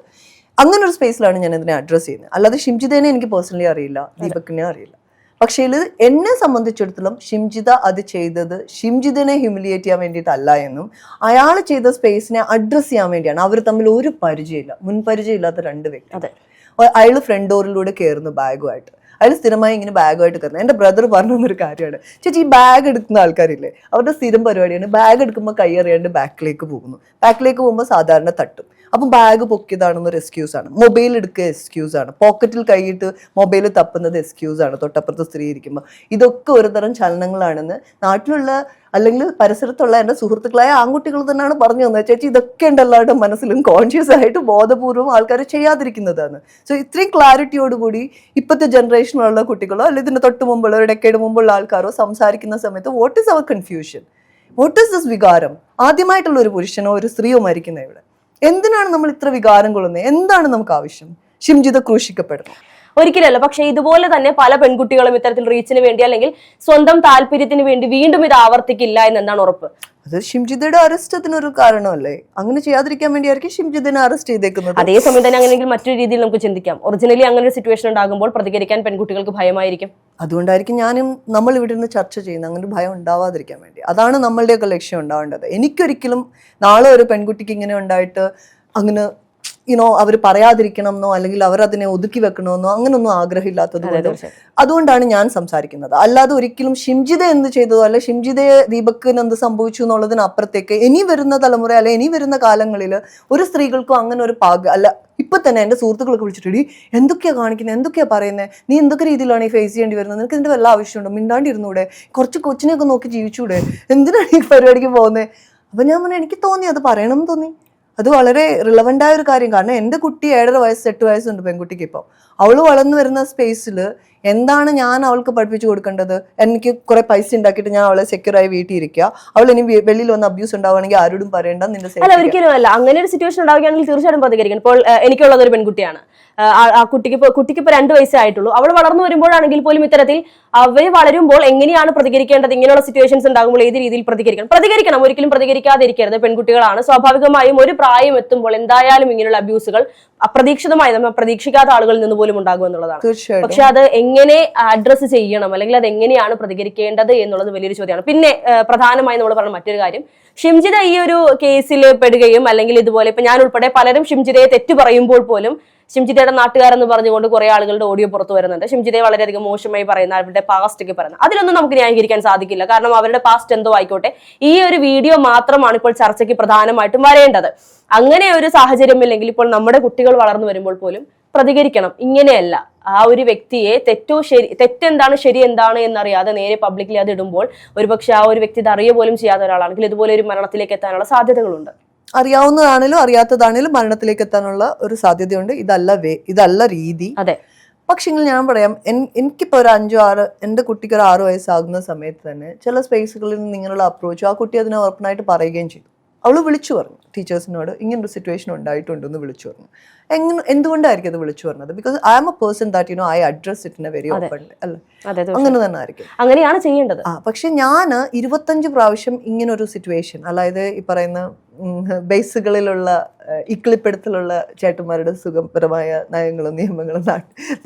അങ്ങനെ ഒരു സ്പേസിലാണ് ഞാൻ ഇതിനെ അഡ്രസ് ചെയ്യുന്നത്. അല്ലാതെ ഷിംജിതേനെ എനിക്ക് പേഴ്സണലി അറിയില്ല, ദീപക്കിനെ അറിയില്ല. പക്ഷേ ഇത് എന്നെ സംബന്ധിച്ചിടത്തോളം ഷിംജിത അത് ചെയ്തത് ഷിംജിതനെ ഹ്യൂമിലിയേറ്റ് ചെയ്യാൻ വേണ്ടിയിട്ടല്ല എന്നും അയാൾ ചെയ്ത സ്പേസിനെ അഡ്രസ് ചെയ്യാൻ വേണ്ടിയാണ്. അവർ തമ്മിൽ ഒരു പരിചയമില്ല, മുൻപരിചയം ഇല്ലാത്ത 2 വ്യക്തി. അയാൾ ഫ്രണ്ട് ഡോറിലൂടെ കയറുന്നു ബാഗുമായിട്ട്. അയാൾ സ്ഥിരമായി ഇങ്ങനെ ബാഗുമായിട്ട് കയറുന്നത്. എൻ്റെ ബ്രദർ പറഞ്ഞൊരു കാര്യമാണ്, ചേച്ചി ഈ ബാഗ് എടുക്കുന്ന ആൾക്കാരില്ലേ, അവരുടെ സ്ഥിരം പരിപാടിയാണ് ബാഗ് എടുക്കുമ്പോൾ കൈ അറിയാണ്ട് ബാക്കിലേക്ക് പോകുന്നു. ബാക്കിലേക്ക് പോകുമ്പോൾ സാധാരണ തട്ടും. അപ്പം ബാഗ് പൊക്കിയതാണെന്നൊരു എക്സ്ക്യൂസ് ആണ്. മൊബൈൽ എടുക്കുക എക്സ്ക്യൂസ് ആണ്. പോക്കറ്റിൽ കൈയിട്ട് മൊബൈൽ തപ്പുന്നത് എക്സ്ക്യൂസ് ആണ് തൊട്ടപ്പുറത്ത് സ്ത്രീ ഇരിക്കുമ്പോൾ. ഇതൊക്കെ ഒരു തരം ചലനങ്ങളാണെന്ന് നാട്ടിലുള്ള അല്ലെങ്കിൽ പരിസരത്തുള്ള എൻ്റെ സുഹൃത്തുക്കളായ ആൺകുട്ടികൾ തന്നെയാണ് പറഞ്ഞു തന്നത്. ചേച്ചി ഇതൊക്കെ ഉണ്ട് എല്ലാവരുടെ മനസ്സിലും കോൺഷ്യസ് ആയിട്ട് ബോധപൂർവ്വം ആൾക്കാർ ചെയ്യാതിരിക്കുന്നതാണ്. സോ ഇത്രയും ക്ലാരിറ്റിയോടുകൂടി ഇപ്പോഴത്തെ ജനറേഷനിലുള്ള കുട്ടികളോ അല്ലെങ്കിൽ ഇതിന് തൊട്ട് മുമ്പുള്ള ഒരു ഡെക്കേഡ് മുമ്പുള്ള ആൾക്കാരോ സംസാരിക്കുന്ന സമയത്ത് വാട്ട് ഈസ് അവർ കൺഫ്യൂഷൻ, വാട്ട് ഈസ് ദിസ് വികാരം? ആദ്യമായിട്ടുള്ള ഒരു പുരുഷനോ ഒരു സ്ത്രീയോ മരിക്കുന്ന ഇവിടെ എന്തിനാണ് നമ്മൾ ഇത്ര വികാരം കൊള്ളുന്നത്? എന്താണ് നമുക്ക് ആവശ്യം? ഷിംജിത ക്രൂശിക്കപ്പെടണം? ഒരിക്കലല്ല. പക്ഷെ ഇതുപോലെ തന്നെ പല പെൺകുട്ടികളും ഇത്തരത്തിൽ റീച്ചിന് വേണ്ടി അല്ലെങ്കിൽ സ്വന്തം താല്പര്യത്തിന് വേണ്ടി വീണ്ടും ഇത് ആവർത്തിക്കില്ല എന്നെന്താണ് ഉറപ്പ്? അത് ഷിംജിതയുടെ അറസ്റ്റത്തിനൊരു കാരണമല്ലേ? അങ്ങനെ ചെയ്യാതിരിക്കാൻ വേണ്ടിയായിരിക്കും ഷിംജിതനെ അറസ്റ്റ് ചെയ്തേക്കുന്നത്. അതേസമയം തന്നെ അങ്ങനെയെങ്കിൽ മറ്റൊരു രീതിയിൽ നമുക്ക് ചിന്തിക്കാം. ഒറിജിനലി അങ്ങനെ ഒരു സിറ്റുവേഷൻ ഉണ്ടാകുമ്പോൾ പ്രതികരിക്കാൻ പെൺകുട്ടികൾക്ക് ഭയമായിരിക്കും. അതുകൊണ്ടായിരിക്കും നമ്മൾ ഇവിടെ നിന്ന് ചർച്ച ചെയ്യുന്നത്, അങ്ങനെ ഒരു ഭയം ഉണ്ടാവാതിരിക്കാൻ വേണ്ടി. അതാണ് നമ്മളുടെയൊക്കെ ലക്ഷ്യം ഉണ്ടാവേണ്ടത്. എനിക്കൊരിക്കലും നാളെ ഒരു പെൺകുട്ടിക്ക് ഇങ്ങനെ ഉണ്ടായിട്ട് അങ്ങനെ അവർ പറയാതിരിക്കണം എന്നോ അല്ലെങ്കിൽ അവർ അതിനെ ഒതുക്കി വെക്കണമെന്നോ അങ്ങനൊന്നും ആഗ്രഹമില്ലാത്തത് കൊണ്ടും അതുകൊണ്ടാണ് ഞാൻ സംസാരിക്കുന്നത്. അല്ലാതെ ഒരിക്കലും ഷിംജിത എന്ത് ചെയ്തതോ അല്ലെ ഷിംജിതയെ ദീപക്കിന് എന്ത് സംഭവിച്ചു എന്നുള്ളതിനപ്പുറത്തേക്ക് ഇനി വരുന്ന തലമുറ അല്ലെ ഇനി വരുന്ന കാലങ്ങളിൽ ഒരു സ്ത്രീകൾക്കും അങ്ങനെ ഒരു അല്ല. ഇപ്പൊ തന്നെ എൻ്റെ സുഹൃത്തുക്കളൊക്കെ വിളിച്ചിട്ട് എന്തൊക്കെയാ കാണിക്കുന്നത്, എന്തൊക്കെയാ പറയുന്നത്, നീ എന്തൊക്കെ രീതിയിലാണ് ഈ ഫേസ് ചെയ്യേണ്ടി വരുന്നത്, നിനക്ക് ഇതിന്റെ വല്ല ആവശ്യമുണ്ടോ, മിണ്ടാണ്ടിരുന്നൂടെ, കുറച്ച് കൊച്ചിനെയൊക്കെ നോക്കി ജീവിച്ചൂടെ, എന്തിനാണ് ഈ പരിപാടിക്ക് പോകുന്നത്? അപ്പൊ ഞാൻ പറഞ്ഞു എനിക്ക് തോന്നി അത് പറയണം എന്ന് തോന്നി. അത് വളരെ റിലവൻ്റ് ആയ ഒരു കാര്യം. കാരണം എൻ്റെ കുട്ടി 7.5 വയസ്സ് 8 വയസ്സുണ്ട് പെൺകുട്ടിക്ക്. ഇപ്പോൾ അവൾ വളർന്നു വരുന്ന സ്പേസിൽ എന്താണ് ഞാൻ അവൾക്ക് പഠിപ്പിച്ചു കൊടുക്കേണ്ടത്? എനിക്ക് കുറെ പൈസ ഉണ്ടാക്കിയിട്ട് ഞാൻ അവളെ സെക്യൂറായി വീട്ടിൽ ഇരിക്കുക, അവൾ ഇനി വെളിയിൽ വന്ന് അബ്യൂസ് ഉണ്ടാവുകയാണെങ്കിൽ ആരോടും പറയേണ്ട, നിന്റെ അല്ല ഒരിക്കലും അല്ല. അങ്ങനെ ഒരു സിറ്റുവേഷൻ ഉണ്ടാവുകയാണെങ്കിൽ തീർച്ചയായിട്ടും പ്രതികരിക്കണം. ഇപ്പോൾ എനിക്കുള്ളത് ഒരു പെൺകുട്ടിയാണ്. ആ കുട്ടിക്ക് ഇപ്പോൾ 2 വയസ്സേ ആയിട്ടുള്ളൂ. അവൾ വളർന്നു വരുമ്പോഴാണെങ്കിൽ പോലും ഇത്തരത്തിൽ അവർ വളരുമ്പോൾ എങ്ങനെയാണ് പ്രതികരിക്കേണ്ടത്, ഇങ്ങനെയുള്ള സിറ്റുവേഷൻസ് ഉണ്ടാകുമ്പോൾ ഏത് രീതിയിൽ പ്രതികരിക്കണം. ഒരിക്കലും പ്രതികരിക്കാതിരിക്കരുത്. പെൺകുട്ടികളാണ്, സ്വാഭാവികമായും ഒരു പ്രായം എത്തുമ്പോൾ എന്തായാലും ഇങ്ങനെയുള്ള അബ്യൂസുകൾ അപ്രതീക്ഷിതമായി നമ്മൾ പ്രതീക്ഷിക്കാത്ത ആളുകളിൽ നിന്ന് പോലും ഉണ്ടാകും എന്നുള്ളതാണ്. തീർച്ചയായിട്ടും. പക്ഷെ അത് എങ്ങനെ അഡ്രസ്സ് ചെയ്യണം അല്ലെങ്കിൽ അത് എങ്ങനെയാണ് പ്രതികരിക്കേണ്ടത് എന്നുള്ളത് വലിയൊരു ചോദ്യമാണ്. പിന്നെ പ്രധാനമായി നമ്മൾ പറഞ്ഞ മറ്റൊരു കാര്യം, ഷിംജിത ഈ ഒരു കേസിൽ പെടുകയും അല്ലെങ്കിൽ ഇതുപോലെ ഇപ്പൊ ഞാൻ ഉൾപ്പെടെ പലരും ഷിംജിതയെ തെറ്റു പറയുമ്പോൾ പോലും ഷിംജിതയുടെ നാട്ടുകാരെന്ന് പറഞ്ഞുകൊണ്ട് കുറെ ആളുകളുടെ ഓഡിയോ പുറത്തു വരുന്നുണ്ട്. ഷിംജിതയെ വളരെയധികം മോശമായി പറയുന്ന, അവരുടെ പാസ്റ്റ് ഒക്കെ പറയുന്നത്, അതിലൊന്നും നമുക്ക് ന്യായീകരിക്കാൻ സാധിക്കില്ല. കാരണം അവരുടെ പാസ്റ്റ് എന്തോ ആയിക്കോട്ടെ, ഈ ഒരു വീഡിയോ മാത്രമാണ് ഇപ്പോൾ ചർച്ചയ്ക്ക് പ്രധാനമായിട്ടും വരേണ്ടത്. അങ്ങനെ ഒരു സാഹചര്യം ഇല്ലെങ്കിൽ ഇപ്പോൾ നമ്മുടെ കുട്ടികൾ വളർന്നു വരുമ്പോൾ പോലും പ്രതികരിക്കണം. ഇങ്ങനെയല്ല, ആ ഒരു വ്യക്തിയെ തെറ്റെന്താണ് ശരി എന്താണ് എന്നറിയാതെ നേരെ പബ്ലിക്കലി അത് ഇടുമ്പോൾ ഒരുപക്ഷെ ആ ഒരു വ്യക്തി ഇത് അറിയ പോലും ചെയ്യാത്ത ഒരാളാണെങ്കിൽ ഇതുപോലെ ഒരു മരണത്തിലേക്ക് എത്താനുള്ള സാധ്യതകളുണ്ട്. അറിയാവുന്നതാണേലും അറിയാത്തതാണേലും മരണത്തിലേക്ക് എത്താനുള്ള ഒരു സാധ്യതയുണ്ട്. ഇതല്ല രീതി. അതെ. പക്ഷെങ്കിൽ ഞാൻ പറയാം, എനിക്കിപ്പോൾ ഒരു 5-6 എൻ്റെ കുട്ടിക്ക് ഒരു 6 വയസ്സാകുന്ന സമയത്ത് തന്നെ ചില സ്പേസുകളിൽ നിന്ന് ഇങ്ങനെയുള്ള അപ്രോച്ച് ആ കുട്ടി അതിനെ ഓപ്പണായിട്ട് പറയുകയും ചെയ്തു. അവൾ വിളിച്ചു പറഞ്ഞു ടീച്ചേഴ്സിനോട്, ഇങ്ങനൊരു സിറ്റുവേഷൻ ഉണ്ടായിട്ടുണ്ടെന്ന് വിളിച്ചു പറഞ്ഞു. എന്തുകൊണ്ടായിരിക്കും അത് വിളിച്ചു പറഞ്ഞത്? Because I am a person that I address it in a very open അല്ലേ? അങ്ങനെ തന്നെ ആയിരിക്കും, അങ്ങനെയാണ് ചെയ്യേണ്ടത്. പക്ഷെ ഞാൻ 25 പ്രാവശ്യം ഇങ്ങനൊരു സിറ്റുവേഷൻ, അതായത് ഈ പറയുന്ന ബേസുകളിലുള്ള ഇക്ലിപ്പെടുത്തലുള്ള ചേട്ടന്മാരുടെ സുഖപരമായ നയങ്ങളും നിയമങ്ങളും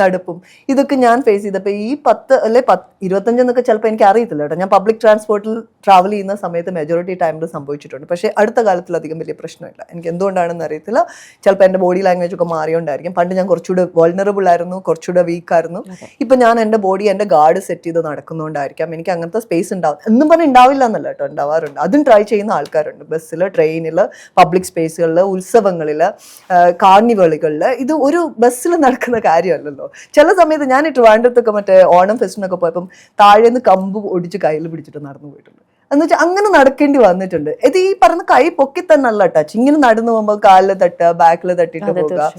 നടപ്പും ഇതൊക്കെ ഞാൻ ഫേസ് ചെയ്തപ്പോൾ ഈ 10 അല്ലെ 25 എന്നൊക്കെ ചിലപ്പോൾ എനിക്ക് അറിയത്തില്ല കേട്ടോ. ഞാൻ പബ്ലിക് ട്രാൻസ്പോർട്ടിൽ ട്രാവൽ ചെയ്യുന്ന സമയത്ത് മെജോറിറ്റി ടൈമിൽ സംഭവിച്ചിട്ടുണ്ട്. പക്ഷേ അടുത്ത കാലത്തിൽ അധികം വലിയ പ്രശ്നമില്ല. എനിക്ക് എന്തുകൊണ്ടാണെന്ന് അറിയത്തില്ല. ചിലപ്പോൾ എൻ്റെ ബോഡി ലാംഗ്വേജ് ഒക്കെ മാറിയോണ്ടായിരിക്കും. പണ്ട് ഞാൻ കുറച്ചുകൂടെ വൾണറബിൾ ആയിരുന്നു, കുറച്ചുകൂടെ വീക്കായിരുന്നു. ഇപ്പം ഞാൻ എൻ്റെ ബോഡി എൻ്റെ ഗാർഡ് സെറ്റ് ചെയ്ത് നടക്കുന്നതുകൊണ്ടായിരിക്കാം എനിക്ക് അങ്ങനത്തെ സ്പേസ് ഉണ്ടാവും എന്നും പറഞ്ഞ് ഉണ്ടാവില്ല എന്നല്ല കേട്ടോ, ഉണ്ടാവാറുണ്ട്. അതും ട്രൈ ചെയ്യുന്ന ആൾക്കാരുണ്ട്. ബസ്സിൽ, ട്രെയിനിൽ, പബ്ലിക് സ്പേസുകളിൽ, ഉത്സവങ്ങളിൽ, കാർണിവലുകളിൽ. ഇത് ഒരു ബസ്സിൽ നടക്കുന്ന കാര്യമല്ലല്ലോ. ചില സമയത്ത് ഞാൻ ട്രിവാൻഡ്രത്തൊക്കെ മറ്റേ ഓണം ഫെസ്റ്റിനൊക്കെ പോയപ്പം താഴേന്ന് കമ്പ് ഒടിച്ച് കയ്യിൽ പിടിച്ചിട്ട് നടന്നു പോയിട്ടുണ്ട്. എന്ന് വെച്ചാൽ അങ്ങനെ നടക്കേണ്ടി വന്നിട്ടുണ്ട്. ഇത് ഈ പറഞ്ഞ കൈ പൊക്കി തന്നെ അല്ല ടച്ച്, ഇങ്ങനെ നടന്നു പോകുമ്പോൾ കാലിൽ തട്ടുക, ബാക്കിൽ തട്ടിയിട്ട് പോകുക,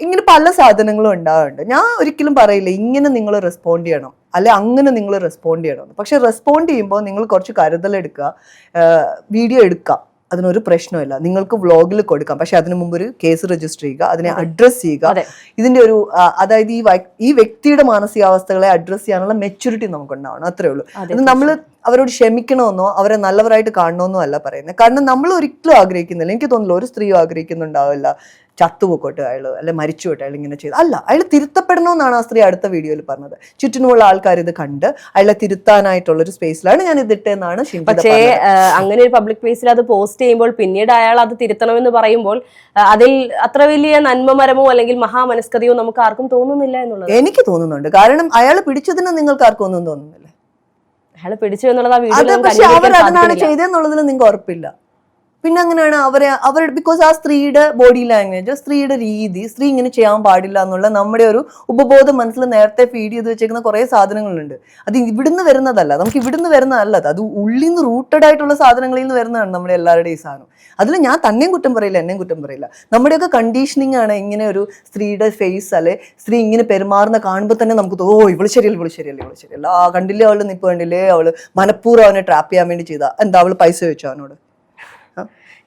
ഇങ്ങനെ പല സാധനങ്ങളും ഉണ്ടാവാറുണ്ട്. ഞാൻ ഒരിക്കലും പറയില്ല ഇങ്ങനെ നിങ്ങൾ റെസ്പോണ്ട് ചെയ്യണം അല്ലെ അങ്ങനെ നിങ്ങൾ റെസ്പോണ്ട് ചെയ്യണം. പക്ഷെ റെസ്പോണ്ട് ചെയ്യുമ്പോൾ നിങ്ങൾ കുറച്ച് കരുതലെടുക്കുക, വീഡിയോ എടുക്കാം, അതിനൊരു പ്രശ്നമില്ല. നിങ്ങൾക്ക് വ്ളോഗിൽ കൊടുക്കാം. പക്ഷെ അതിനു മുമ്പ് ഒരു കേസ് രജിസ്റ്റർ ചെയ്യുക, അതിനെ അഡ്രസ് ചെയ്യുക. ഇതിന്റെ ഒരു അതായത് ഈ വ്യക്തിയുടെ മാനസികാവസ്ഥകളെ അഡ്രസ് ചെയ്യാനുള്ള മെച്യൂരിറ്റി നമുക്കുണ്ടാവണം. അത്രേ ഉള്ളൂ. ഇത് നമ്മൾ അവരോട് ക്ഷമിക്കണമെന്നോ അവരെ നല്ലവരായിട്ട് കാണണമെന്നോ അല്ല പറയുന്നത്. കാരണം നമ്മൾ ഒരിക്കലും ആഗ്രഹിക്കുന്നില്ല, എനിക്ക് തോന്നുന്നില്ല ഒരു സ്ത്രീയും ആഗ്രഹിക്കുന്നുണ്ടാവില്ല ചത്തുപോക്കോട്ടെ അയാള് അല്ലെ മരിച്ചുപോട്ടെ അയാൾ ഇങ്ങനെ ചെയ്ത്. അല്ല, അയാൾ തിരുത്തപ്പെടണമെന്നാണ് ആ സ്ത്രീ അടുത്ത വീഡിയോയിൽ പറഞ്ഞത്. ചുറ്റിനുമുള്ള ആൾക്കാർ ഇത് കണ്ട് അയാളെ തിരുത്താനായിട്ടുള്ളൊരു സ്പേസിലാണ് ഞാൻ ഇതിട്ടെന്നാണ്. പക്ഷേ അങ്ങനെ ഒരു പബ്ലിക് പ്ലേസിൽ അത് പോസ്റ്റ് ചെയ്യുമ്പോൾ പിന്നീട് അയാൾ അത് തിരുത്തണമെന്ന് പറയുമ്പോൾ അതിൽ അത്ര വലിയ നന്മമരമോ അല്ലെങ്കിൽ മഹാമനസ്കതയോ നമുക്ക് ആർക്കും തോന്നുന്നില്ല എന്നുള്ളത് എനിക്ക് തോന്നുന്നുണ്ട്. കാരണം അയാൾ പിടിച്ചതിന് നിങ്ങൾക്ക് ആർക്കും ഒന്നും തോന്നുന്നില്ല. അയാൾ പിടിച്ചു എന്നുള്ളത് ആ വീഡിയോ അവരതിനാണ് ചെയ്തെന്നുള്ളതിൽ നിങ്ങൾക്ക് ഉറപ്പില്ല. പിന്നെ അങ്ങനെയാണ് അവരുടെ ബിക്കോസ് ആ സ്ത്രീയുടെ ബോഡി ലാംഗ്വേജ്, സ്ത്രീയുടെ രീതി, സ്ത്രീ ഇങ്ങനെ ചെയ്യാൻ പാടില്ല എന്നുള്ള നമ്മുടെ ഒരു ഉപബോധ മനസ്സിൽ നേരത്തെ ഫീഡ് ചെയ്ത് വെച്ചേക്കുന്ന കുറേ സാധനങ്ങളുണ്ട്. അത് ഇവിടുന്ന് വരുന്നതല്ല, നമുക്ക് ഇവിടുന്ന് വരുന്നതല്ല, അത് ഉള്ളിൽ നിന്ന് റൂട്ടഡ് ആയിട്ടുള്ള സാധനങ്ങളിൽ നിന്ന് വരുന്നതാണ് നമ്മുടെ എല്ലാവരുടെയും ഈ സാധനം. അതിൽ ഞാൻ തന്നെയും കുറ്റം പറയില്ല, എന്നെയും കുറ്റം പറയില്ല. നമ്മുടെയൊക്കെ കണ്ടീഷനിങ് ആണ് ഇങ്ങനെ ഒരു സ്ത്രീയുടെ ഫേസ് അല്ലെ സ്ത്രീ ഇങ്ങനെ പെരുമാറുന്ന കാണുമ്പോൾ തന്നെ നമുക്ക് ഇവള് ശരിയല്ല ആ കണ്ടില്ലേ അവള് നിപ്പ് കണ്ടില്ലേ അവള് മനഃപൂർവ്വം അവനെ ട്രാപ്പ് ചെയ്യാൻ വേണ്ടി ചെയ്താ എന്താ അവള് പൈസ വെച്ചോ അവനോട്?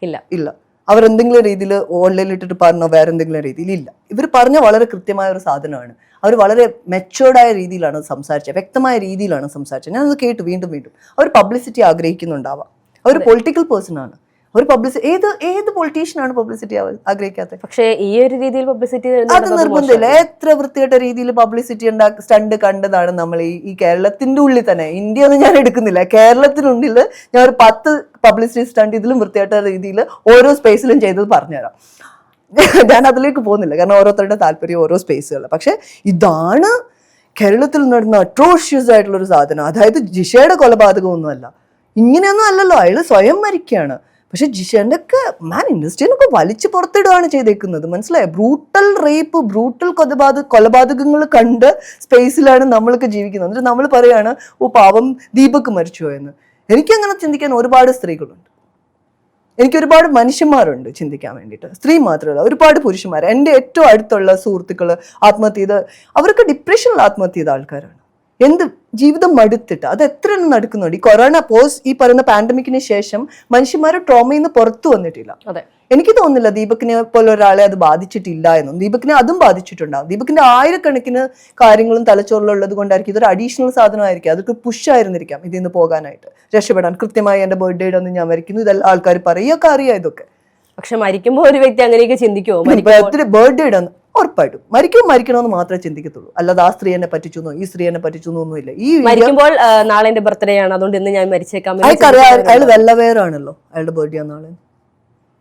ഇല്ല. അവരെന്തെങ്കിലും രീതിയിൽ ഓൺലൈനിൽ ഇട്ടിട്ട് പറഞ്ഞോ വേറെ എന്തെങ്കിലും രീതിയിൽ ഇല്ല. ഇവർ പറഞ്ഞ വളരെ കൃത്യമായ ഒരു സാധനമാണ്. അവർ വളരെ മെച്ചോർഡായ രീതിയിലാണ് സംസാരിച്ചത്, വ്യക്തമായ രീതിയിലാണ് സംസാരിച്ചത്. ഞാനത് കേട്ടു വീണ്ടും. അവർ പബ്ലിസിറ്റി ആഗ്രഹിക്കുന്നുണ്ടാവാം. അവർ പൊളിറ്റിക്കൽ പേഴ്സൺ ആണ്. ഒരു പബ്ലിസിറ്റി ഏത് പൊളിറ്റീഷ്യനാണ് പബ്ലിസിറ്റി ആഗ്രഹിക്കാത്തത്? പക്ഷേ ഈ ഒരു രീതിയിൽ പബ്ലിസിറ്റി അത് നിർബന്ധമില്ല. എത്ര വൃത്തികെട്ട രീതിയിൽ പബ്ലിസിറ്റി സ്റ്റണ്ട് കണ്ടതാണ് നമ്മൾ ഈ കേരളത്തിന്റെ ഉള്ളിൽ തന്നെ. ഇന്ത്യ ഒന്നും ഞാൻ എടുക്കുന്നില്ല, കേരളത്തിനുള്ളിൽ ഞാൻ ഒരു 10 പബ്ലിസിറ്റി സ്റ്റണ്ട് ഇതിലും വൃത്തികെട്ട രീതിയിൽ ഓരോ സ്പേസിലും ചെയ്തത് പറഞ്ഞുതരാം. ഞാൻ അതിലേക്ക് പോകുന്നില്ല, കാരണം ഓരോരുത്തരുടെ താല്പര്യം ഓരോ സ്പേസുകൾ. പക്ഷെ ഇതാണ് കേരളത്തിൽ നടന്ന അട്രോഷ്യസ് ആയിട്ടുള്ളൊരു സാധനം. അതായത് ജിഷയുടെ കൊലപാതകമൊന്നുമല്ല, ഇങ്ങനെയൊന്നും അല്ലല്ലോ, അയാൾ സ്വയം മരിക്കുകയാണ്. പക്ഷെ ജിഷന്റെ ഒക്കെ ഇൻഡസ്ട്രിയിലൊക്കെ വലിച്ചു പുറത്തിടുകയാണ് ചെയ്തേക്കുന്നത്, മനസ്സിലായോ? ബ്രൂട്ടൽ റേപ്പ്, ബ്രൂട്ടൽ കൊലപാതകങ്ങൾ കണ്ട് സ്പേസിലാണ് നമ്മളൊക്കെ ജീവിക്കുന്നത്. എന്നിട്ട് നമ്മൾ പറയാണ് പാവം ദീപക് മരിച്ചു എന്ന്. എനിക്കങ്ങനെ ചിന്തിക്കാൻ ഒരുപാട് സ്ത്രീകളുണ്ട്, എനിക്ക് ഒരുപാട് മനുഷ്യന്മാരുണ്ട് ചിന്തിക്കാൻ വേണ്ടിയിട്ട്. സ്ത്രീ മാത്രമല്ല, ഒരുപാട് പുരുഷന്മാർ. എൻ്റെ ഏറ്റവും അടുത്തുള്ള സുഹൃത്തുക്കൾ ആത്മഹത്യ ചെയ്ത്, അവർക്ക് ഡിപ്രഷനിൽ ആത്മഹത്യ ചെയ്ത ആൾക്കാരാണ്. എന്ത് ജീവിതം മടുത്തിട്ട് അത് എത്ര എണ്ണം നടക്കുന്നുണ്ട്. ഈ കൊറോണ ഈ പറയുന്ന പാൻഡമിക്കിന് ശേഷം മനുഷ്യന്മാർ ട്രോമയിൽ നിന്ന് പുറത്തു വന്നിട്ടില്ല. എനിക്ക് തോന്നുന്നില്ല ദീപകിനെ പോലെ ഒരാളെ അത് ബാധിച്ചിട്ടില്ല എന്നും. ദീപകിനെ അതും ബാധിച്ചിട്ടുണ്ടാകും. ദീപകിന്റെ ആയിരക്കണക്കിന് കാര്യങ്ങളും തലച്ചോറിലുള്ളത് കൊണ്ടായിരിക്കും ഇതൊരു അഡീഷണൽ സാധനമായിരിക്കും. അതൊക്കെ പുഷായിരുന്നിരിക്കാം ഇതിൽ നിന്ന് പോകാനായിട്ട്, രക്ഷപ്പെടാൻ. കൃത്യമായി എൻ്റെ ബർത്ത്ഡേയുടെ ഒന്ന് ഞാൻ വരയ്ക്കുന്നു, ഇതെല്ലാം ആൾക്കാർ പറയുകയൊക്കെ അറിയാം. ഇതൊക്കെ പക്ഷെ മരിക്കുമ്പോൾ ഒരു വ്യക്തി അങ്ങനെയൊക്കെ ചിന്തിക്കുമോ? ബർത്ത്ഡേ ഇടാന്ന് ഉറപ്പായിട്ടും മരിക്കണമെന്ന് മാത്രമേ ചിന്തിക്കത്തുള്ളൂ. അല്ലാതെ ആ സ്ത്രീ എന്നെ പറ്റിച്ചെന്നോ ഈ സ്ത്രീ എന്നെ പറ്റിച്ചെന്നോ ഒന്നുമില്ല. ഈ മരിക്കുമ്പോൾ നാളെ എന്റെ ബർത്ത്ഡേ ആണ്, അതുകൊണ്ട് ഇന്ന് ഞാൻ മരിച്ചേക്കാം. അയാൾ വെല്ലവേറാണല്ലോ, അയാളുടെ ബർത്ത്ഡേ നാളെ.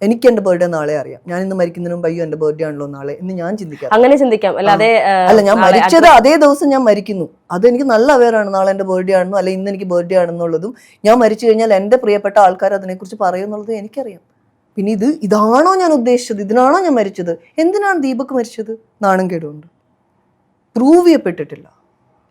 എനിക്ക് എന്റെ ബർത്ത്ഡേ നാളെ അറിയാം. ഞാൻ ഇന്ന് മരിക്കുന്നതിന് മുമ്പ് അയ്യോ എന്റെ ബർത്ത്ഡേ ആണല്ലോ നാളെ എന്ന് ഞാൻ ചിന്തിക്കാം. അങ്ങനെ ചിന്തിക്കാം. അല്ലാതെ അല്ല, ഞാൻ മരിച്ചത് അതേ ദിവസം ഞാൻ മരിക്കുന്നു, അത് എനിക്ക് നല്ല അവെയറാണ്. നാളെ എന്റെ ബർത്ത്ഡേ ആണെന്നോ അല്ലെ ഇന്ന് എനിക്ക് ബർത്ത്ഡേ ആണെന്നുള്ളതും ഞാൻ മരിച്ചു കഴിഞ്ഞാൽ എന്റെ പ്രിയപ്പെട്ട ആൾക്കാർ അതിനെക്കുറിച്ച് പറയുന്നുള്ളത് എനിക്കറിയാം. പിന്നെ ഇതാണോ ഞാൻ ഉദ്ദേശിച്ചത്, ഇതിനാണോ ഞാൻ മരിച്ചത്? എന്തിനാണ് ദീപക് മരിച്ചത്? നാണം കേടുകൊണ്ട് പ്രൂവ് ചെയ്യപ്പെട്ടിട്ടില്ല.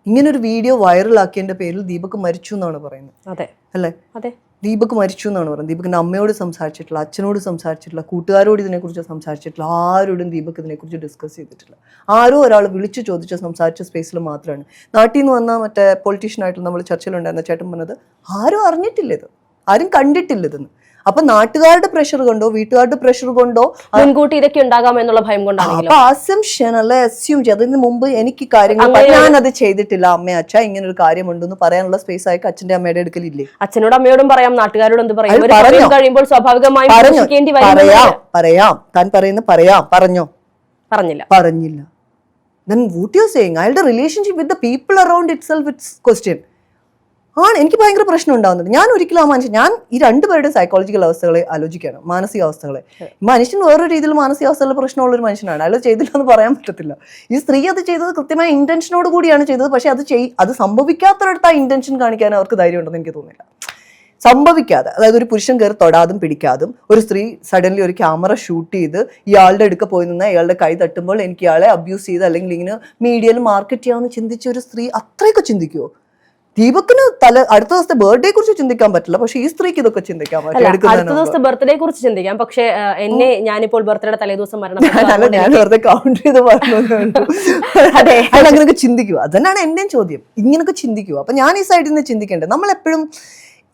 ഇങ്ങനൊരു വീഡിയോ വൈറലാക്കിയതിന്റെ പേരിൽ ദീപക് മരിച്ചു എന്നാണ് പറയുന്നത്. അതെ അല്ലേ? അതെ, ദീപക് മരിച്ചു എന്നാണ് പറയുന്നത്. ദീപകിന്റെ അമ്മയോട് സംസാരിച്ചിട്ടില്ല, അച്ഛനോട് സംസാരിച്ചിട്ടില്ല, കൂട്ടുകാരോട് ഇതിനെക്കുറിച്ച് സംസാരിച്ചിട്ടില്ല, ആരോടും ദീപക് ഇതിനെക്കുറിച്ച് ഡിസ്കസ് ചെയ്തിട്ടില്ല. ആരോ ഒരാൾ വിളിച്ചു ചോദിച്ച സംസാരിച്ച സ്പേസിൽ മാത്രമാണ്. നാട്ടിൽ നിന്ന് വന്ന മറ്റേ പൊളിറ്റീഷ്യനായിട്ട് നമ്മൾ ചർച്ചയിലുണ്ടായിരുന്ന ചേട്ടൻ പറഞ്ഞത് ആരും അറിഞ്ഞിട്ടില്ല, ഇത് ആരും കണ്ടിട്ടില്ല ഇതെന്ന്. അപ്പൊ നാട്ടുകാരുടെ പ്രഷർ കൊണ്ടോ വീട്ടുകാരുടെ പ്രഷർ കൊണ്ടോ മുൻകൂട്ടി ഇതൊക്കെ ഉണ്ടാകാം എന്നുള്ള ഭയം കൊണ്ടാണ്. അപ്പൊ അസംഷൻ അല്ലെ അസ്യൂം ചെയ്ത് അതിന് മുമ്പ് എനിക്ക് കാര്യങ്ങൾ ഞാനത് ചെയ്തിട്ടില്ല, അമ്മ അച്ഛ ഇങ്ങനെ ഒരു കാര്യമുണ്ടെന്ന് പറയാനുള്ള സ്പേസ് ആയി അച്ഛന്റെ അമ്മയുടെ അടുക്കലില്ലേ? അച്ഛനോടും അമ്മയോടും പറയാം, നാട്ടുകാരോട് എന്ത് പറയാം? കഴിയുമ്പോൾ സ്വാഭാവികമായും പറയാം. താൻ പറയുന്ന പറഞ്ഞില്ല. Then what you're saying, അയാളുടെ relationship with the people around it self it's question ആണ്. എനിക്ക് ഭയങ്കര പ്രശ്നം ഉണ്ടാകുന്നുണ്ട്. ഞാൻ ഒരിക്കലും ആ മനുഷ്യൻ, ഞാൻ ഈ രണ്ടുപേരുടെ സൈക്കോളജിക്കൽ അവസ്ഥകളെ ആലോചിക്കുകയാണ്, മാനസികാവസ്ഥകളെ. മനുഷ്യൻ വേറൊരു രീതിയിൽ മാനസികാവസ്ഥകളിൽ പ്രശ്നമുള്ള ഒരു മനുഷ്യനാണ്. അയാൾ ചെയ്തില്ല എന്ന് പറയാൻ പറ്റത്തില്ല. ഈ സ്ത്രീ അത് ചെയ്തത് കൃത്യമായ ഇന്റൻഷനോട് കൂടിയാണ് ചെയ്തത്. പക്ഷെ അത് സംഭവിക്കാത്തടത്ത് ആ ഇന്റൻഷൻ കാണിക്കാൻ അവർക്ക് ധൈര്യം ഉണ്ടെന്ന് എനിക്ക് തോന്നുന്നില്ല. സംഭവിക്കാതെ, അതായത് ഒരു പുരുഷൻ കയറി തൊടാതും പിടിക്കാതും ഒരു സ്ത്രീ സഡൻലി ഒരു ക്യാമറ ഷൂട്ട് ചെയ്ത് ഇയാളുടെ അടുക്ക പോയി നിന്ന് ഇയാളുടെ കൈ തട്ടുമ്പോൾ എനിക്ക് ഇയാളെ അബ്യൂസ് ചെയ്ത് അല്ലെങ്കിൽ ഇങ്ങനെ മീഡിയയിൽ മാർക്കറ്റ് ചെയ്യാമെന്ന് ചിന്തിച്ച ഒരു സ്ത്രീ അത്രയൊക്കെ ചിന്തിക്കുമോ? ദീപകിന് അടുത്ത ദിവസത്തെ ബർത്ത്ഡേ കുറിച്ച് ചിന്തിക്കാൻ പറ്റില്ല, പക്ഷെ ഈ സ്ത്രീക്ക് ഇതൊക്കെ ചിന്തിക്കാൻ പറ്റും. അടുത്ത ദിവസത്തെ ബർത്ത്ഡേ കുറിച്ച് ചിന്തിക്കാം. പക്ഷെ ഞാനിപ്പോൾ ബർത്ത്ഡേയുടെ തലേദിവസം ഞാൻ വെറുതെ കൗണ്ട് ചെയ്ത് പറഞ്ഞു. അയാൾ അങ്ങനെയൊക്കെ ചിന്തിക്കുവോ? അതന്നെയാണ് എന്റെയും ചോദ്യം. ഇങ്ങനെയൊക്കെ ചിന്തിക്കുവോ? അപ്പൊ ഞാൻ ഈ സൈഡിൽ നിന്ന് ചിന്തിക്കേണ്ടത്, നമ്മളെപ്പോഴും